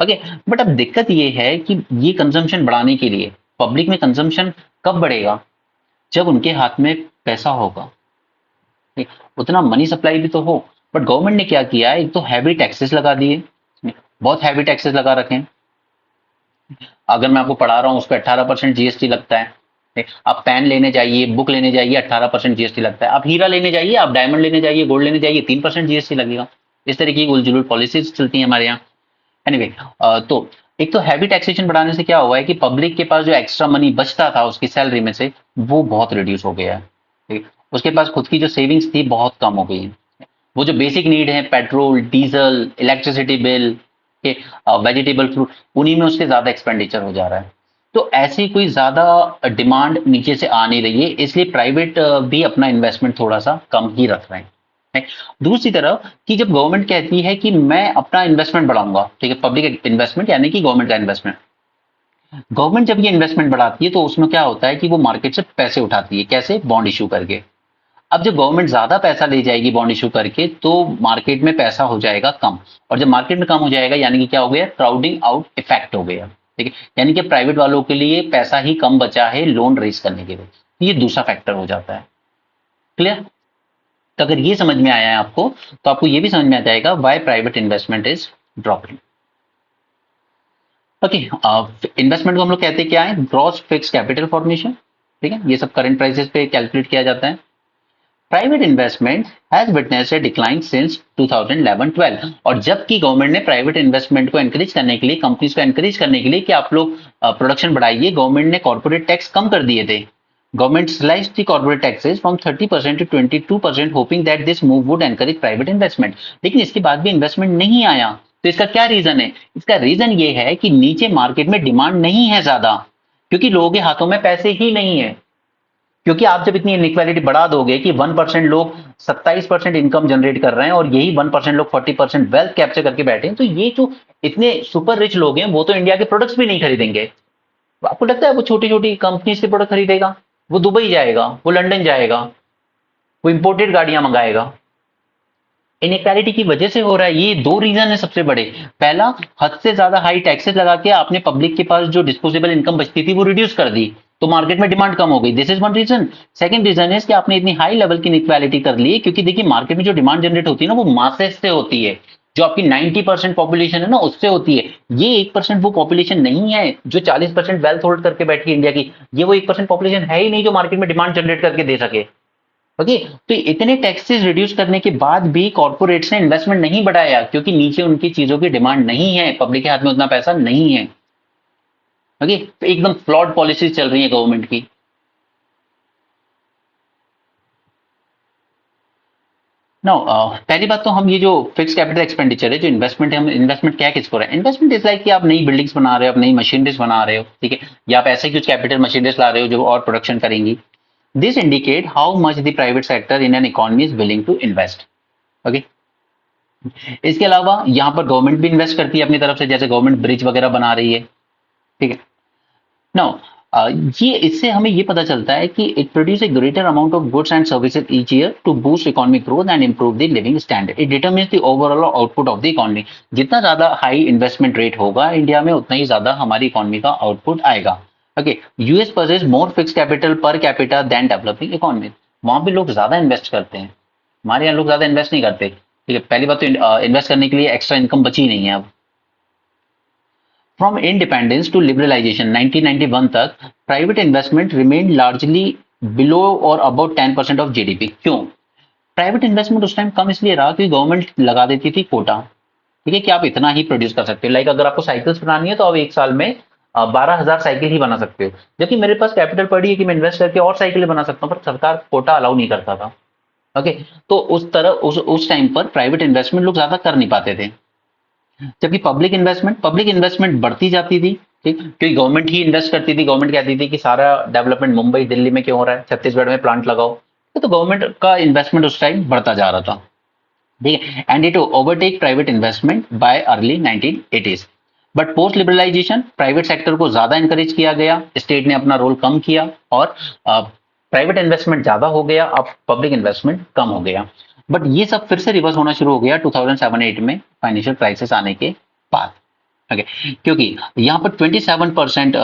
Okay, but अब दिक्कत ये है कि ये कंजम्पशन बढ़ाने के लिए पब्लिक में कंजम्पशन कब बढ़ेगा? जब उनके हाथ में पैसा होगा, ठीक? उतना मनी सप्लाई भी तो हो। बट गवर्नमेंट ने क्या किया है, एक तो हैवी टैक्सेस लगा दिए, बहुत हैवी टैक्सेस लगा रखे हैं। अगर मैं आपको पढ़ा रहा हूँ उस पर 18% जीएसटी लगता है, ठीक? आप पेन लेने जाइए, बुक लेने जाइए, 18% जीएसटी लगता है। आप हीरा लेने जाइए, आप डायमंड लेने जाइए, गोल्ड लेने जाइए, 3% जीएसटी लगेगा। इस तरीके की उलझुल पॉलिसीज चलती है हमारे यहाँ। एनीवे, तो एक तो हैवी टैक्सेशन बढ़ाने से क्या हुआ है कि पब्लिक के पास जो एक्स्ट्रा मनी बचता था उसकी सैलरी में से, वो बहुत रिड्यूस हो गया है, ठीक? उसके पास खुद की जो सेविंग्स थी बहुत कम हो गई है। वो जो बेसिक नीड है, पेट्रोल, डीजल, इलेक्ट्रिसिटी बिल के, वेजिटेबल, फ्रूट, उन्हीं में उसके ज्यादा एक्सपेंडिचर हो जा रहा है। तो ऐसी कोई ज्यादा डिमांड नीचे से आ नहीं रही है, इसलिए प्राइवेट भी अपना इन्वेस्टमेंट थोड़ा सा कम ही रख रहे हैं, है। दूसरी तरफ कि जब गवर्नमेंट कहती है कि मैं अपना इन्वेस्टमेंट बढ़ाऊंगा, ठीक है, पब्लिक इन्वेस्टमेंट यानी कि गवर्नमेंट का इन्वेस्टमेंट, गवर्नमेंट जब ये इन्वेस्टमेंट बढ़ाती है तो उसमें क्या होता है कि वो मार्केट से पैसे उठाती है, कैसे? बॉन्ड इशू करके। अब जब गवर्नमेंट ज्यादा पैसा ले जाएगी बॉन्ड इशू करके तो मार्केट में पैसा हो जाएगा कम, और जब मार्केट में कम हो जाएगा यानी कि क्या हो गया? क्राउडिंग आउट इफेक्ट हो गया, ठीक है, यानी कि प्राइवेट वालों के लिए पैसा ही कम बचा है लोन रेज करने के लिए। ये दूसरा फैक्टर हो जाता है। क्लियर? तो अगर ये समझ में आया है आपको, तो आपको ये भी समझ में आ जाएगा why private investment is dropping. Okay, investment को हम लोग कहते हैं क्या है? ग्रॉस फिक्स कैपिटल फॉर्मेशन, ठीक है, ये सब करंट प्राइसेस पे कैलकुलेट किया जाता है। Private investment has witnessed a decline since 2011-12, और जबकि गवर्नमेंट ने प्राइवेट इन्वेस्टमेंट को एनकरेज करने के लिए, कंपनीज को एनकरेज करने के लिए कि आप लोग प्रोडक्शन बढ़ाइए, गवर्नमेंट ने कॉर्पोरेट टैक्स कम कर दिए थे। Government sliced the corporate taxes from 30% to 22%, hoping that this move would encourage private investment. लेकिन इसके बाद भी इन्वेस्टमेंट नहीं आया, तो इसका क्या रीजन है? इसका रीजन ये है कि नीचे मार्केट में डिमांड नहीं है ज्यादा, क्योंकि लोगों के हाथों में पैसे ही नहीं है। क्योंकि आप जब इतनी इनइक्वालिटी बढ़ा दोगे कि 1% लोग 27% इनकम जनरेट कर रहे हैं और यही 1% लोग 40% वेल्थ कैप्चर करके बैठे हैं, तो ये जो इतने सुपर रिच लोग हैं वो तो इंडिया के प्रोडक्ट्स भी नहीं खरीदेंगे। आपको लगता है वो छोटी छोटी कंपनीज के प्रोडक्ट खरीदेगा? वो दुबई जाएगा, वो लंदन जाएगा, वो इंपोर्टेड गाड़ियां मंगाएगा। इनइक्वालिटी की वजह से हो रहा है। ये दो रीजन है सबसे बड़े। पहला, हद से ज्यादा हाई टैक्सेस लगा के आपने पब्लिक के पास जो डिस्पोजेबल इनकम बचती थी वो रिड्यूस कर दी, तो मार्केट में डिमांड कम हो गई। This is one reason. Second reason है कि आपने इतनी हाई लेवल की इनइक्वालिटी कर ली, क्योंकि देखिए मार्केट में जो डिमांड जनरेट होती है ना वो मासेस से होती है। जो आपकी 90% पॉपुलेशन है ना उससे होती है। ये 1% वो पॉपुलेशन नहीं है जो 40% वेल्थ होल्ड करके बैठी है इंडिया की। ये वो 1% पॉपुलेशन है ही नहीं जो मार्केट में डिमांड जनरेट करके दे सके। ओके, तो इतने टैक्सेस रिड्यूस करने के बाद भी कॉर्पोरेट्स ने इन्वेस्टमेंट नहीं बढ़ाया, क्योंकि नीचे उनकी चीजों की डिमांड नहीं है, पब्लिक के हाथ में उतना पैसा नहीं है। ओके, तो एकदम फ्लॉड पॉलिसीज चल रही है गवर्नमेंट की। नो, पहली बात तो हम ये जो फिक्स कैपिटल एक्सपेंडिचर है, जो इन्वेस्टमेंट है, हम इन्वेस्टमेंट क्या किसको रहे हैं? इन्वेस्टमेंट इज लाइक कि आप नई बिल्डिंग्स बना रहे हो, आप नई मशीनरीज बना रहे हो, ठीक है, या आप ऐसे कुछ कैपिटल मशीनरीज ला रहे हो जो और प्रोडक्शन करेंगी। This indicate how much the private sector in an economy is willing to invest. Okay, इसके अलावा यहाँ पर गवर्नमेंट भी इन्वेस्ट करती है अपनी तरफ से, जैसे गवर्नमेंट ब्रिज वगैरह बना रही है, ठीक है। नाउ, ये इससे हमें ये पता चलता है कि it produce a greater amount of goods and services each year to boost economic growth and improve the living standard. It determines the overall output of the economy. जितना ज्यादा हाई इन्वेस्टमेंट रेट होगा India में, उतना ही ज्यादा हमारी economy का output आएगा। Okay, US possess more fix capital per capita than developing economy. वहां पे लोग ज्यादा इन्वेस्ट करते हैं, हमारे यहाँ लोग ज्यादा इन्वेस्ट नहीं करते, ठीक है। पहली बात तो इन्वेस्ट करने के लिए एक्स्ट्रा इनकम बची नहीं है अब। फ्रॉम इंडिपेंडेंस टू लिबरलाइजेशन 1991 तक private investment remain largely below और अबाउट 10% ऑफ जीडीपी। क्यों? प्राइवेट इन्वेस्टमेंट उस टाइम कम इसलिए रहा क्योंकि गवर्नमेंट लगा देती थी कोटा, ठीक है, कि आप इतना ही प्रोड्यूस कर सकते हो। लाइक अगर आपको साइकिल्स बनानी है तो आप एक साल में 12,000 साइकिल ही बना सकते हो, जबकि मेरे पास कैपिटल पड़ी है कि मैं इन्वेस्ट करके और साइकिल बना सकता हूँ, पर सरकार कोटा अलाउ नहीं करता था। ओके, तो उस टाइम पर प्राइवेट इन्वेस्टमेंट लोग ज्यादा कर नहीं पाते थे, जबकि पब्लिक इन्वेस्टमेंट बढ़ती जाती थी, ठीक, क्योंकि गवर्नमेंट ही इन्वेस्ट करती थी। गवर्नमेंट कहती थी कि सारा डेवलपमेंट मुंबई दिल्ली में क्यों हो रहा है, छत्तीसगढ़ में प्लांट लगाओ। तो गवर्नमेंट का इन्वेस्टमेंट उस टाइम बढ़ता जा रहा था, ठीक है, and it overtake private investment by early 1980s। But post liberalisation private sector को ज्यादा इंकरेज किया गया, स्टेट ने अपना रोल कम किया और प्राइवेट इन्वेस्टमेंट ज्यादा हो गया, अब पब्लिक इन्वेस्टमेंट कम हो गया। बट ये सब फिर से रिवर्स होना शुरू हो गया 2007-8 में फाइनेंशियल क्राइसिस आने के बाद। ओके, क्योंकि यहाँ पर 27%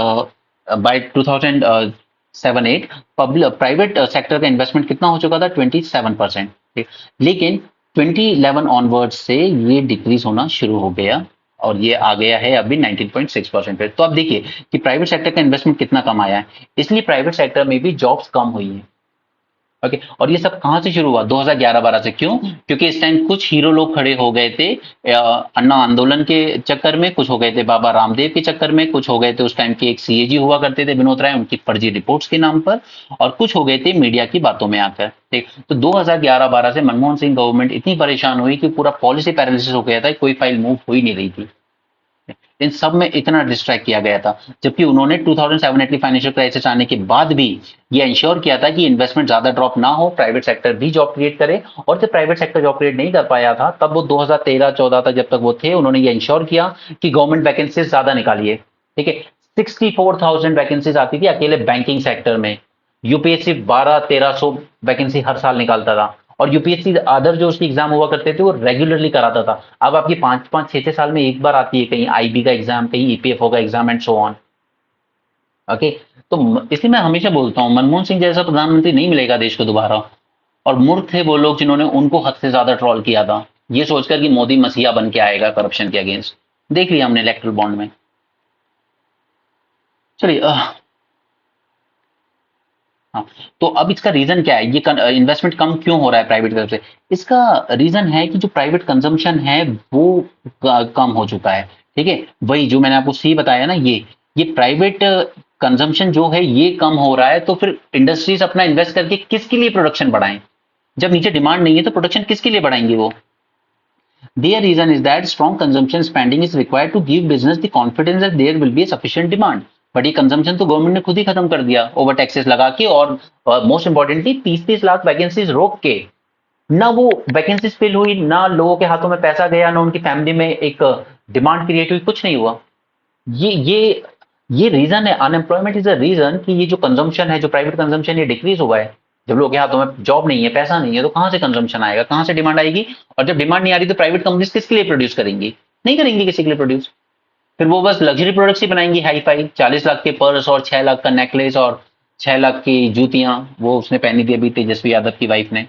बाय 2007-8 पब्लिक प्राइवेट सेक्टर का इन्वेस्टमेंट कितना हो चुका था, 27%, ठीक, लेकिन 2011 ऑनवर्ड से ये डिक्रीज होना शुरू हो गया और ये आ गया है अभी 19.6% पे। तो आप देखिए कि प्राइवेट सेक्टर का इन्वेस्टमेंट कितना कम आया है, इसलिए प्राइवेट सेक्टर में भी जॉब्स कम हुई है। ओके, और ये सब कहां से शुरू हुआ, 2011-12 से। क्यों? क्योंकि इस टाइम कुछ हीरो लोग खड़े हो गए थे अन्ना आंदोलन के चक्कर में, कुछ हो गए थे बाबा रामदेव के चक्कर में, कुछ हो गए थे उस टाइम के एक सीएजी हुआ करते थे विनोद राय, उनकी फर्जी रिपोर्ट्स के नाम पर, और कुछ हो गए थे मीडिया की बातों में आकर, ठीक। तो 2011-12 से मनमोहन सिंह गवर्नमेंट इतनी परेशान हुई कि पूरा पॉलिसी पैरालिसिस हो गया था, कोई फाइल मूव हो ही नहीं रही थी, इन सब में इतना डिस्ट्रैक्ट किया गया था। जबकि उन्होंने 2007-8 की फाइनेंशियल क्राइसिस आने के बाद भी ये इंश्योर किया था कि इन्वेस्टमेंट ज्यादा ड्रॉप ना हो, प्राइवेट सेक्टर भी जॉब क्रिएट करे। और जब प्राइवेट सेक्टर जॉब क्रिएट नहीं कर पाया था, तब वो 2013-14 तक जब तक वो थे, उन्होंने ये इंश्योर किया कि गवर्नमेंट वैकेंसीज ज्यादा निकालिए, ठीक है। 64,000 वैकेंसीज आती थी अकेले बैंकिंग सेक्टर में। यूपीएससी 1200-1300 वैकेंसी हर साल निकालता था, और यूपीएससी अदर जो उसके एग्जाम हुआ करते थे वो रेगुलरली कराता था। अब आपकी 5-5 6-6 साल में एक बार आती है, कहीं आईबी का एग्जाम, कहीं ईपीएफओ का exam and so on. Okay, तो इसलिए मैं हमेशा बोलता हूँ मनमोहन सिंह जैसा प्रधानमंत्री नहीं मिलेगा देश को दोबारा। और मूर्ख थे वो लोग जिन्होंने उनको हद से ज्यादा ट्रॉल किया था, ये सोचकर कि मोदी मसीहा बन के आएगा करप्शन के अगेंस्ट। देख लिया हमने इलेक्ट्रल बॉन्ड में। चलिए हाँ, तो अब इसका रीजन क्या है, ये इन्वेस्टमेंट कम क्यों हो रहा है प्राइवेट तरफ से? इसका रीजन है कि जो प्राइवेट कंजम्पशन है वो कम हो चुका है, ठीक है। वही जो मैंने आपको सी बताया ना, ये प्राइवेट कंजम्पशन जो है ये कम हो रहा है, तो फिर इंडस्ट्रीज अपना इन्वेस्ट करके किसके लिए प्रोडक्शन बढ़ाएं? जब नीचे डिमांड नहीं है तो प्रोडक्शन किसके लिए बढ़ाएंगे वो? Their reason is that strong consumption spending is required to give business the confidence that there will be a sufficient demand. But ये कंजम्पशन तो गवर्नमेंट ने खुद ही खत्म कर दिया ओवर टैक्सेस लगा के, और मोस्ट इंपॉर्टेंटली 30-30 लाख वैकेंसीज रोक के। ना वो वैकेंसीज फिल हुई, ना लोगों के हाथों में पैसा गया, ना उनकी फैमिली में एक डिमांड क्रिएट हुई, कुछ नहीं हुआ। ये ये ये रीजन है, अनएम्प्लॉयमेंट इज अ रीजन कि ये जो कंजम्पशन है, जो प्राइवेट कंजम्पशन, ये डिक्रीज हुआ है। जब लोगों के हाथों में जॉब नहीं है, पैसा नहीं है, तो कहां से कंजम्पशन आएगा, कहां से डिमांड आएगी? और जब डिमांड नहीं आ रही तो प्राइवेट कंपनीज किसके लिए प्रोड्यूस करेंगी? नहीं करेंगी किसी के लिए प्रोड्यूस। फिर वो बस लग्जरी प्रोडक्ट्स ही बनाएंगी, हाई फाई 40 लाख के पर्स और 6 लाख का नेकलेस और 6 लाख की जूतियां, वो उसने पहनी थी अभी तेजस्वी यादव की वाइफ ने।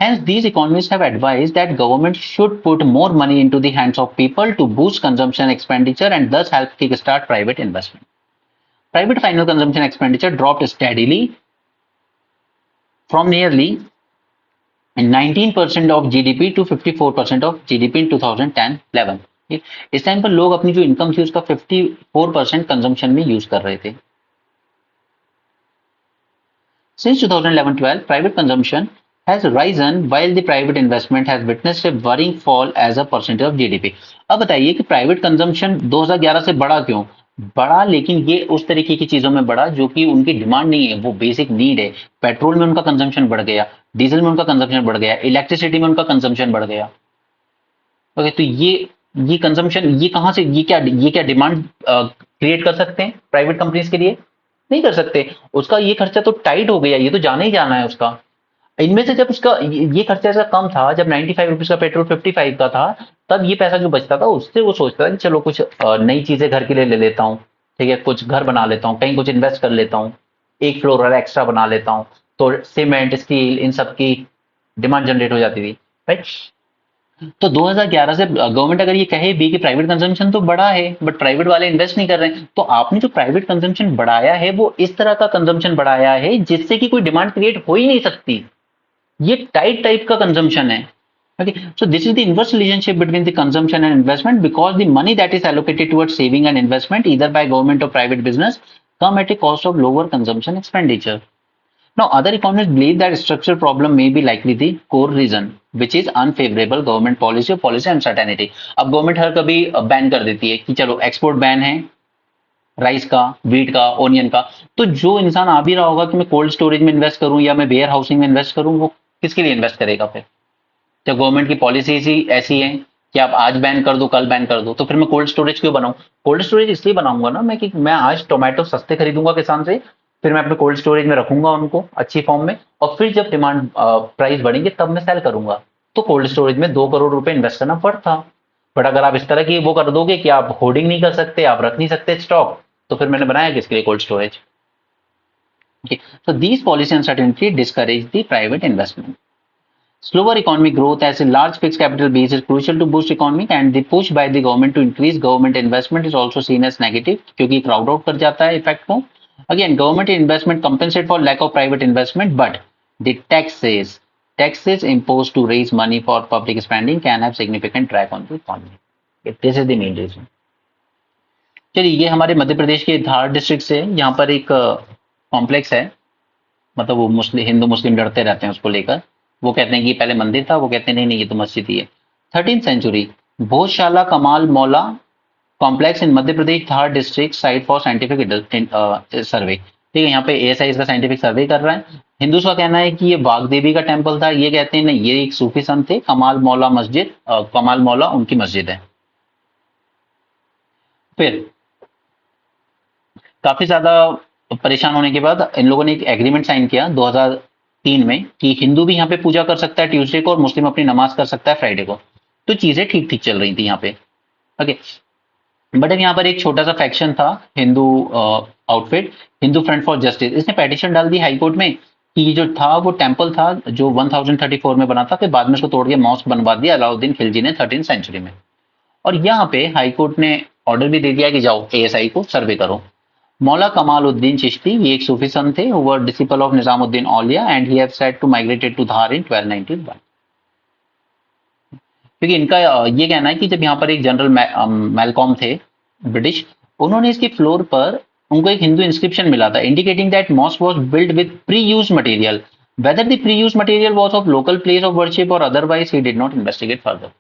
Hence, these economists have advised that government should put more money into the hands of people to boost consumption expenditure and thus help kickstart private investment. Private final consumption expenditure dropped steadily from nearly 19% of GDP to 54% of GDP in 2010-11. इस time पर लोग अपनी जो income थी उसका 54% consumption में use कर रहे थे। Since 2011-12, private consumption has risen while the private investment has witnessed a worrying fall as a percentage of GDP. अब बताइए कि प्राइवेट कंजम्पशन 2011 से बढ़ा क्यों? बढ़ा, लेकिन ये उस तरीके की चीजों में बढ़ा जो कि उनकी डिमांड नहीं है, वो बेसिक नीड है। पेट्रोल में उनका कंजम्पशन बढ़ गया, डीजल में उनका कंजम्पशन बढ़ गया, इलेक्ट्रिसिटी में उनका कंजम्पशन बढ़ गया। ओके, तो ये कंजम्पशन, ये कहां से, ये क्या डिमांड क्रिएट कर सकते हैं प्राइवेट कंपनीज के लिए? नहीं कर सकते। उसका ये खर्चा तो टाइट हो गया, ये तो जाना ही जाना है उसका। इनमें से जब उसका ये खर्चा ऐसा कम था, जब 95 रुपीज का पेट्रोल 55 का था, तब ये पैसा जो बचता था उससे वो सोचता था कि चलो कुछ नई चीजें घर के लिए ले लेता हूँ, ठीक है, कुछ घर बना लेता हूँ, कहीं कुछ इन्वेस्ट कर लेता हूँ, एक फ्लोर वाला एक्स्ट्रा बना लेता हूँ। तो सीमेंट, स्टील, इन सब की डिमांड जनरेट हो जाती थी, राइट। तो 2011 से गवर्नमेंट अगर ये कहे भी कि प्राइवेट कंजम्पशन तो बढ़ा है बट प्राइवेट वाले इन्वेस्ट नहीं कर रहे हैं, तो आपने जो प्राइवेट कंजम्पशन बढ़ाया है वो इस तरह का कंजम्पशन बढ़ाया है जिससे कि कोई डिमांड क्रिएट हो ही नहीं सकती। ये टाइट टाइप का कंजम्पशन है. Okay, so this is the inverse relationship between the consumption and investment because the money that is allocated towards saving and investment either by government or private business come at a cost of lower consumption expenditure. Now, other economists believe that structural problem may be likely the core reason, which is unfavorable government policy or policy uncertainty. अब government हर कभी ban कर देती है कि चलो export ban है rice का, wheat का, ओनियन का, तो जो इंसान आ भी रहा होगा कि मैं कोल्ड स्टोरेज में इन्वेस्ट करूं या मैं वेयर हाउसिंग में इन्वेस्ट करूं, वो किसके लिए इन्वेस्ट करेगा फिर? जब गवर्नमेंट की पॉलिसी ही ऐसी है कि आप आज बैन कर दो कल बैन कर दो, तो फिर मैं कोल्ड स्टोरेज क्यों बनाऊं? कोल्ड स्टोरेज इसलिए बनाऊंगा ना मैं कि मैं आज टोमेटो सस्ते खरीदूंगा किसान से, फिर मैं अपने कोल्ड स्टोरेज में रखूंगा उनको अच्छी फॉर्म में, और फिर जब डिमांड प्राइस बढ़ेंगे तब मैं सेल करूंगा. तो कोल्ड स्टोरेज में 2 करोड़ रुपए इन्वेस्ट करना पड़ता. बट अगर आप इस तरह की वो कर दोगे कि आप होर्डिंग नहीं कर सकते, आप रख नहीं सकते स्टॉक, तो फिर मैंने बनाया किसके लिए cold storage? Okay. So these policy uncertainty discourage the private investment. Slower economic growth as a large fixed capital base is crucial to boost economy, and the push by the government to increase government investment is also seen as negative क्योंकि crowd out कर जाता है effect को. Again, government investment compensate for lack of private investment, but the taxes imposed to raise money for public spending can have significant drag on the economy. This is the main reason. चलिए, ये हमारे मध्य प्रदेश के धार district से. यहाँ पर एक complex है, मतलब वो मुस्लिम हिंदू मुस्लिम लड़ते रहते हैं उसको लेकर. वो कहते हैं कि पहले मंदिर था, वो कहते हैं नहीं नहीं ये तो मस्जिद ही है. 13th century Bhojshala Kamal Maula complex in Madhya Pradesh Dhar district site for scientific survey. ठीक है, यहाँ पे एएसआई इसका साइंटिफिक सर्वे कर रहा है. हिंदूज का कहना है कि ये बाग देवी का टेम्पल था, ये कहते हैं नहीं ये एक सूफी संत थे. कमाल मौला मस्जिद, कमाल मौला उनकी मस्जिद है. फिर काफी ज्यादा परेशान होने के बाद इन लोगों ने एक एग्रीमेंट साइन किया 2003 में कि हिंदू भी यहाँ पे पूजा कर सकता है ट्यूसडे को और मुस्लिम अपनी नमाज कर सकता है फ्राइडे को. तो चीजें ठीक ठीक चल रही थी यहाँ पे. ओके, बट अब यहाँ पर एक छोटा सा फैक्शन था, Hindu outfit, Hindu front for justice, इसने पेटिशन डाल दी हाई कोर्ट में कि ये जो था वो टेम्पल था जो 1034 में बना था, फिर बाद में उसको तोड़ के मॉस्क बनवा दिया अलाउद्दीन खिलजी ने 13th century में. और यहाँ पे हाई कोर्ट ने ऑर्डर भी दे दिया कि जाओ एएसआई को सर्वे करो. मौला कमालुद्दीन चिश्ती ये एक सूफी संत थे, who were disciple of Nizamuddin Auliya and he have said to migrated to Dhar in 1291. क्योंकि इनका ये कहना है कि जब यहाँ पर एक जनरल मेलकॉम थे ब्रिटिश, उन्होंने इसके फ्लोर पर उनको एक हिंदू इंस्क्रिप्शन मिला था indicating that mosque was built with pre use material. Whether the pre use material was of local place of worship और otherwise he did not investigate further.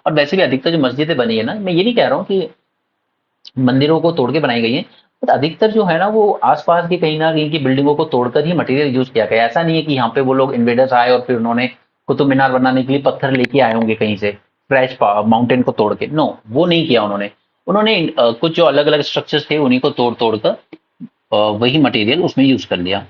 और वैसे भी अधिकतर जो मस्जिदें बनी है ना, मैं ये नहीं कह रहा हूँ कि मंदिरों को तोड़ के बनाई गई है, बट अधिकतर जो है ना वो आसपास की कहीं ना कहीं की बिल्डिंगों को तोड़कर ही मटेरियल यूज किया गया. ऐसा नहीं है कि यहाँ पे वो लोग इन्वेडर्स आए और फिर उन्होंने कुतुब मीनार बनाने के लिए पत्थर लेके आए होंगे कहीं से फ्रेश माउंटेन को तोड़ के. नो, वो नहीं किया उन्होंने. उन्होंने कुछ जो अलग अलग स्ट्रक्चर्स थे उन्हीं को तोड़ तोड़ कर वही मटेरियल उसमें यूज कर लिया.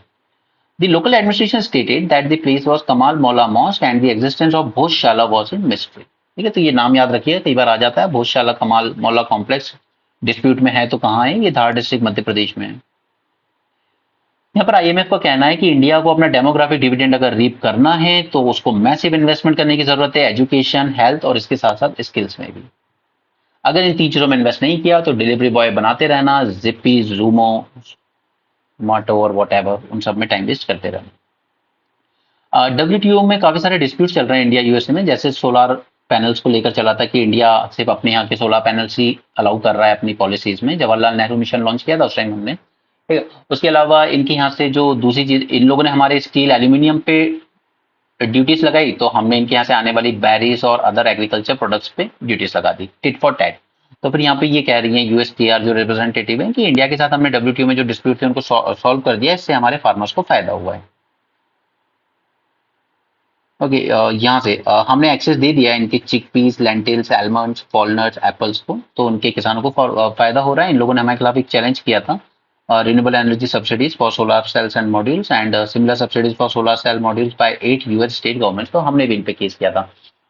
The local administration stated that the place was Kamal Molla Mosque and the existence of Bhojshala was a mystery. ठीक है, तो ये नाम याद रखिए, कई बार आ जाता है. भोजशाला कमाल मौला कॉम्प्लेक्स डिस्प्यूट में है तो कहाँ है? ये धार डिस्ट्रिक्ट मध्य प्रदेश में है. यहाँ पर आईएमएफ का कहना है कि इंडिया को अपना डेमोग्राफिक डिविडेंड अगर रीप करना है तो उसको मैसिव इन्वेस्टमेंट करने की जरूरत है, एजुकेशन, हेल्थ और इसके साथ साथ स्किल्स में भी. अगर इन तीन चीजों में इन्वेस्ट नहीं किया तो डिलीवरी बॉय बनाते रहना, जिप्पी, जूमो, मोटो और वॉट उन सब में टाइम वेस्ट करते रहना. डब्ल्यूटीओ में काफी सारे डिस्प्यूट चल रहे हैं इंडिया यूएसए में, जैसे सोलार पैनल्स को लेकर चला था कि इंडिया सिर्फ अपने यहाँ के सोलर पैनल्स ही अलाउ कर रहा है अपनी पॉलिसीज में. जवाहरलाल नेहरू मिशन लॉन्च किया था उस टाइम हमने. ठीक है, उसके अलावा इनके यहाँ से जो दूसरी चीज, इन लोगों ने हमारे स्टील एल्यूमिनियम पे ड्यूटीज लगाई, तो हमने इनके यहाँ से आने वाली बैरीज और अदर एग्रीकल्चर प्रोडक्ट्स पे ड्यूटीज लगा दी, टिट फॉर टैट. तो फिर यहाँ पे ये कह रही है यूएसटीआर जो रिप्रेजेंटेटिव है कि इंडिया के साथ हमने डब्ल्यूटीओ में जो डिस्प्यूट थे उनको सॉल्व कर दिया, इससे हमारे फार्मर्स को फायदा हुआ है. ओके, यहाँ से हमने एक्सेस दे दिया इनके चिकपीस, लेंटिल्स, आलमंड्स, फॉलनट्स, एप्पल्स को, तो उनके किसानों को फायदा हो रहा है. इन लोगों ने हमारे खिलाफ एक चैलेंज किया था, renewable energy subsidies for solar cells and modules and similar subsidies for solar cell modules by 8 US state governments. तो हमने भी इन पे केस किया था.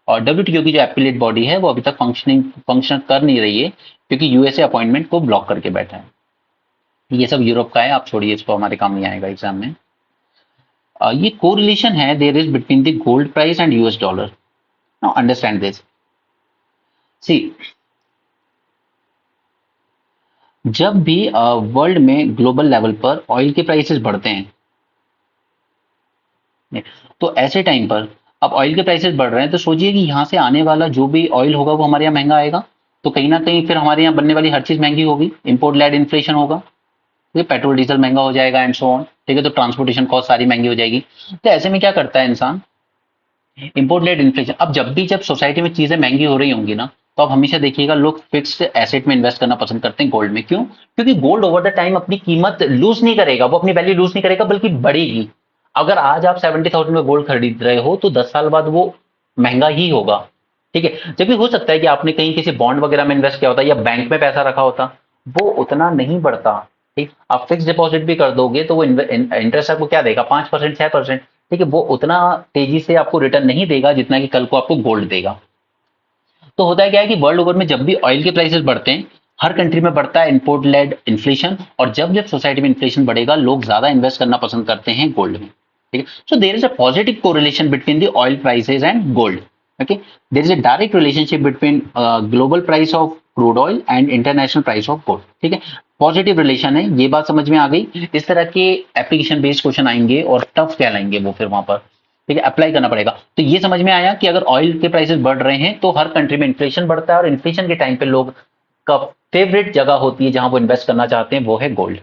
और डब्ल्यूटीओ की जो एपिलेट बॉडी है वो अभी तक फंक्शन कर नहीं रही है क्योंकि यूएसए अपॉइंटमेंट को ब्लॉक करके बैठा है. ये सब यूरोप का है, आप छोड़िए, इसको हमारे काम नहीं आएगा एग्जाम में. ये कोरिलेशन है there is between the gold price and US dollar. Now understand this. See, जब भी वर्ल्ड में ग्लोबल लेवल पर ऑयल के प्राइसेस बढ़ते हैं, तो ऐसे टाइम पर अब ऑयल के प्राइसेस बढ़ रहे हैं, तो सोचिए कि यहाँ से आने वाला जो भी ऑयल होगा वो हमारे यहाँ महंगा आएगा, तो कहीं ना कहीं फिर हमारे यहाँ बनने वाली हर चीज महंगी होगी, इंपोर्ट लेड इन्फ्लेशन होगा, ठीक है, पेट्रोल डीजल महंगा हो जाएगा एंड सो ऑन, ठीक है, तो ट्रांसपोर्टेशन कॉस्ट सारी महंगी हो जाएगी। तो ऐसे में क्या करता है इंसान, इंपोर्ट लेड इन्फ्लेशन। अब जब सोसाइटी में चीजें महंगी हो रही होंगी ना, तो आप हमेशा देखिएगा लोग फिक्स्ड एसेट में इन्वेस्ट करना पसंद करते हैं, गोल्ड में। क्यों? क्योंकि गोल्ड ओवर द टाइम अपनी कीमत लूज नहीं करेगा, वो अपनी वैल्यू लूज नहीं करेगा बल्कि बढ़ेगी। अगर आज आप 70,000 में गोल्ड खरीद रहे हो तो 10 साल बाद वो महंगा ही होगा, ठीक है। जबकि हो सकता है कि आपने कहीं किसी बॉन्ड वगैरह में इन्वेस्ट किया होता या बैंक में पैसा रखा होता, वो उतना नहीं बढ़ता, ठीक। आप फिक्स डिपॉजिट भी कर दोगे तो वो इंटरेस्ट आपको क्या देगा, 5%, 6%, ठीक है, वो उतना तेजी से आपको रिटर्न नहीं देगा जितना कि कल को आपको गोल्ड देगा। तो होता है क्या है कि वर्ल्ड ओवर में जब भी ऑयल के प्राइसेस बढ़ते हैं, हर कंट्री में बढ़ता है इंपोर्ट लेड इन्फ्लेशन, और जब जब सोसाइटी में इन्फ्लेशन बढ़ेगा लोग ज्यादा इन्वेस्ट करना पसंद करते हैं गोल्ड में, ठीक है। So there is a positive correlation between the oil prices and gold, okay. There is a direct relationship between global price of crude oil and international price of gold, ठीक है। Positive relation है, ये बात समझ में आ गई। इस तरह के एप्लीकेशन बेस्ड क्वेश्चन आएंगे और टफ कहलाएंगे वो फिर वहां पर, ठीक है, अप्लाई करना पड़ेगा। तो ये समझ में आया कि अगर ऑयल के प्राइसेस बढ़ रहे हैं तो हर कंट्री में इन्फ्लेशन बढ़ता है, और इन्फ्लेशन के टाइम पे लोग का फेवरेट जगह होती है जहां वो इन्वेस्ट करना चाहते हैं, वो है गोल्ड।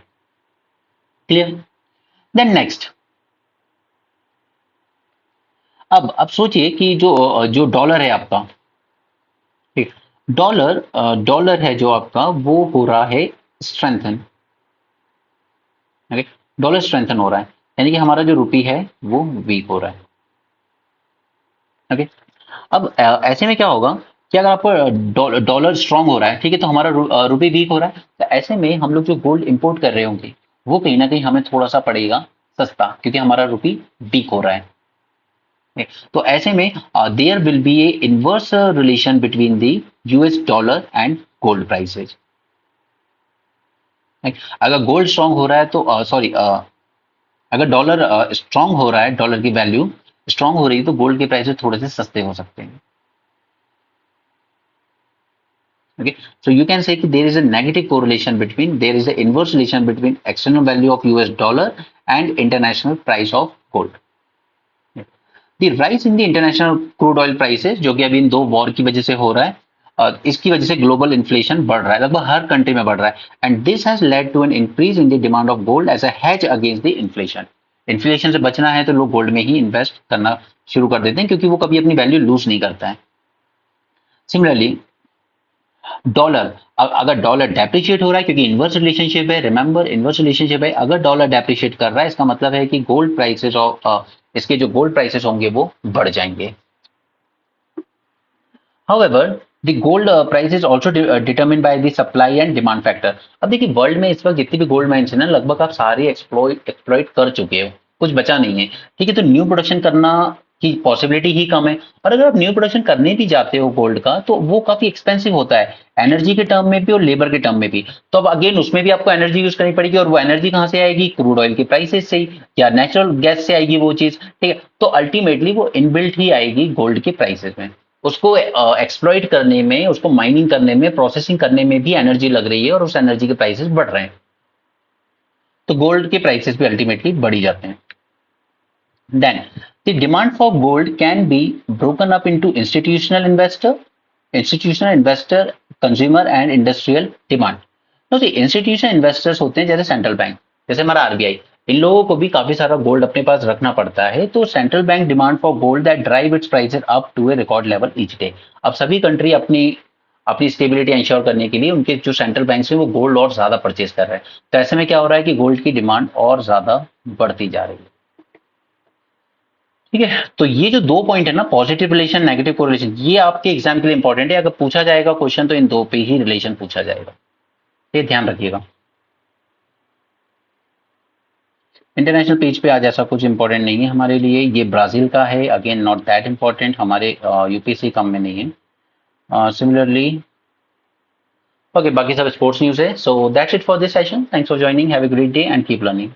क्लियर? देन नेक्स्ट, अब सोचिए कि जो जो डॉलर है आपका, ठीक, डॉलर है जो आपका वो हो रहा है स्ट्रेंथन, ओके। डॉलर स्ट्रेंथन हो रहा है, यानी कि हमारा जो रुपी है वो वीक हो रहा है, ओके। अब ऐसे में क्या होगा कि अगर आपका डॉलर स्ट्रांग हो रहा है, ठीक है, तो हमारा रुपये वीक हो रहा है, तो ऐसे में हम लोग जो गोल्ड इंपोर्ट कर रहे होंगे वो कहीं ना कहीं हमें थोड़ा सा पड़ेगा सस्ता, क्योंकि हमारा रुपी वीक हो रहा है। तो ऐसे में there will be a inverse relation between the US dollar and gold prices. अगर गोल्ड स्ट्रांग हो रहा है तो सॉरी, अगर डॉलर स्ट्रांग हो रहा है, डॉलर की वैल्यू स्ट्रांग हो रही है, तो गोल्ड के प्राइसेस थोड़े से सस्ते हो सकते हैं। Okay, so you can say that there is a negative correlation between, there is an inverse relation between external value of US dollar and international price of gold. The rise in the international crude oil prices, जो कि अभी इन दो war की वजह से हो रहा है, इसकी वजह से ग्लोबल इन्फ्लेशन बढ़ रहा है, लगभग हर कंट्री में बढ़ रहा है, and this has led to an increase in the demand of gold as a hedge against the inflation. Inflation से बचना है तो लोग गोल्ड में ही इन्वेस्ट करना शुरू कर देते हैं, क्योंकि वो कभी अपनी वैल्यू लूज नहीं करता है। सिमिलरली डॉलर, अगर डॉलर डेप्रिशिएट हो रहा है, क्योंकि इनवर्स रिलेशनशिप है, रिमेंबर इनवर्स रिलेशनशिप है, अगर डॉलर डेप्रिशिएट कर रहा है इसका मतलब है कि गोल्ड प्राइसेस और इसके जो गोल्ड प्राइसेस होंगे वो बढ़ जाएंगे। However, the gold price is also determined by the supply and demand factor। अब देखिए वर्ल्ड में इस वक्त जितनी भी गोल्ड माइंस है ना, लगभग आप सारे एक्सप्लॉइट कर चुके हो, कुछ बचा नहीं है, ठीक है। तो न्यू प्रोडक्शन करना की पॉसिबिलिटी ही कम है, और अगर आप न्यू प्रोडक्शन करने भी जाते हो गोल्ड का तो वो काफी एक्सपेंसिव होता है, एनर्जी के टर्म में भी और लेबर के टर्म में भी। तो अब अगेन उसमें भी आपको एनर्जी यूज करनी पड़ेगी, और वो एनर्जी कहाँ से आएगी, क्रूड ऑयल की प्राइसेस से ही, या नेचुरल गैस से आएगी वो चीज, ठीक है। तो अल्टीमेटली वो इनबिल्ट ही आएगी गोल्ड के प्राइसेस में। उसको एक्सप्लॉइट करने में, उसको माइनिंग करने में, प्रोसेसिंग करने में भी एनर्जी लग रही है, और उस एनर्जी के प्राइसेस बढ़ रहे हैं, तो गोल्ड के प्राइसेस भी अल्टीमेटली बढ़ ही जाते हैं। Then the demand for gold can be broken up into institutional investor, consumer and industrial demand. तो इंस्टीट्यूशनल इन्वेस्टर्स होते हैं जैसे सेंट्रल बैंक, जैसे हमारा आरबीआई, इन लोगों को भी काफी सारा गोल्ड अपने पास रखना पड़ता है, तो central bank demand for gold that drive its prices up to a record level each day. अब सभी कंट्री अपनी अपनी स्टेबिलिटी इंश्योर करने के लिए उनके जो सेंट्रल बैंक है वो गोल्ड और ज्यादा परचेज कर रहे हैं, तो ऐसे में क्या हो रहा है कि गोल्ड की डिमांड और ज्यादा बढ़ती जा रही है, ठीक है। तो ये जो दो पॉइंट है ना, पॉजिटिव रिलेशन, नेगेटिव कोरिलेशन, ये आपके एग्जाम के लिए इंपॉर्टेंट है। अगर पूछा जाएगा क्वेश्चन तो इन दो पे ही रिलेशन पूछा जाएगा, ये ध्यान रखिएगा। इंटरनेशनल पेज पे आज ऐसा कुछ इंपॉर्टेंट नहीं है हमारे लिए, ये ब्राजील का है, अगेन नॉट दैट इंपॉर्टेंट, हमारे यूपीएससी कम में नहीं है। सिमिलरली ओके, बाकी सब स्पोर्ट्स न्यूज है। So that's it for this session, thanks for joining, have a great day and keep learning.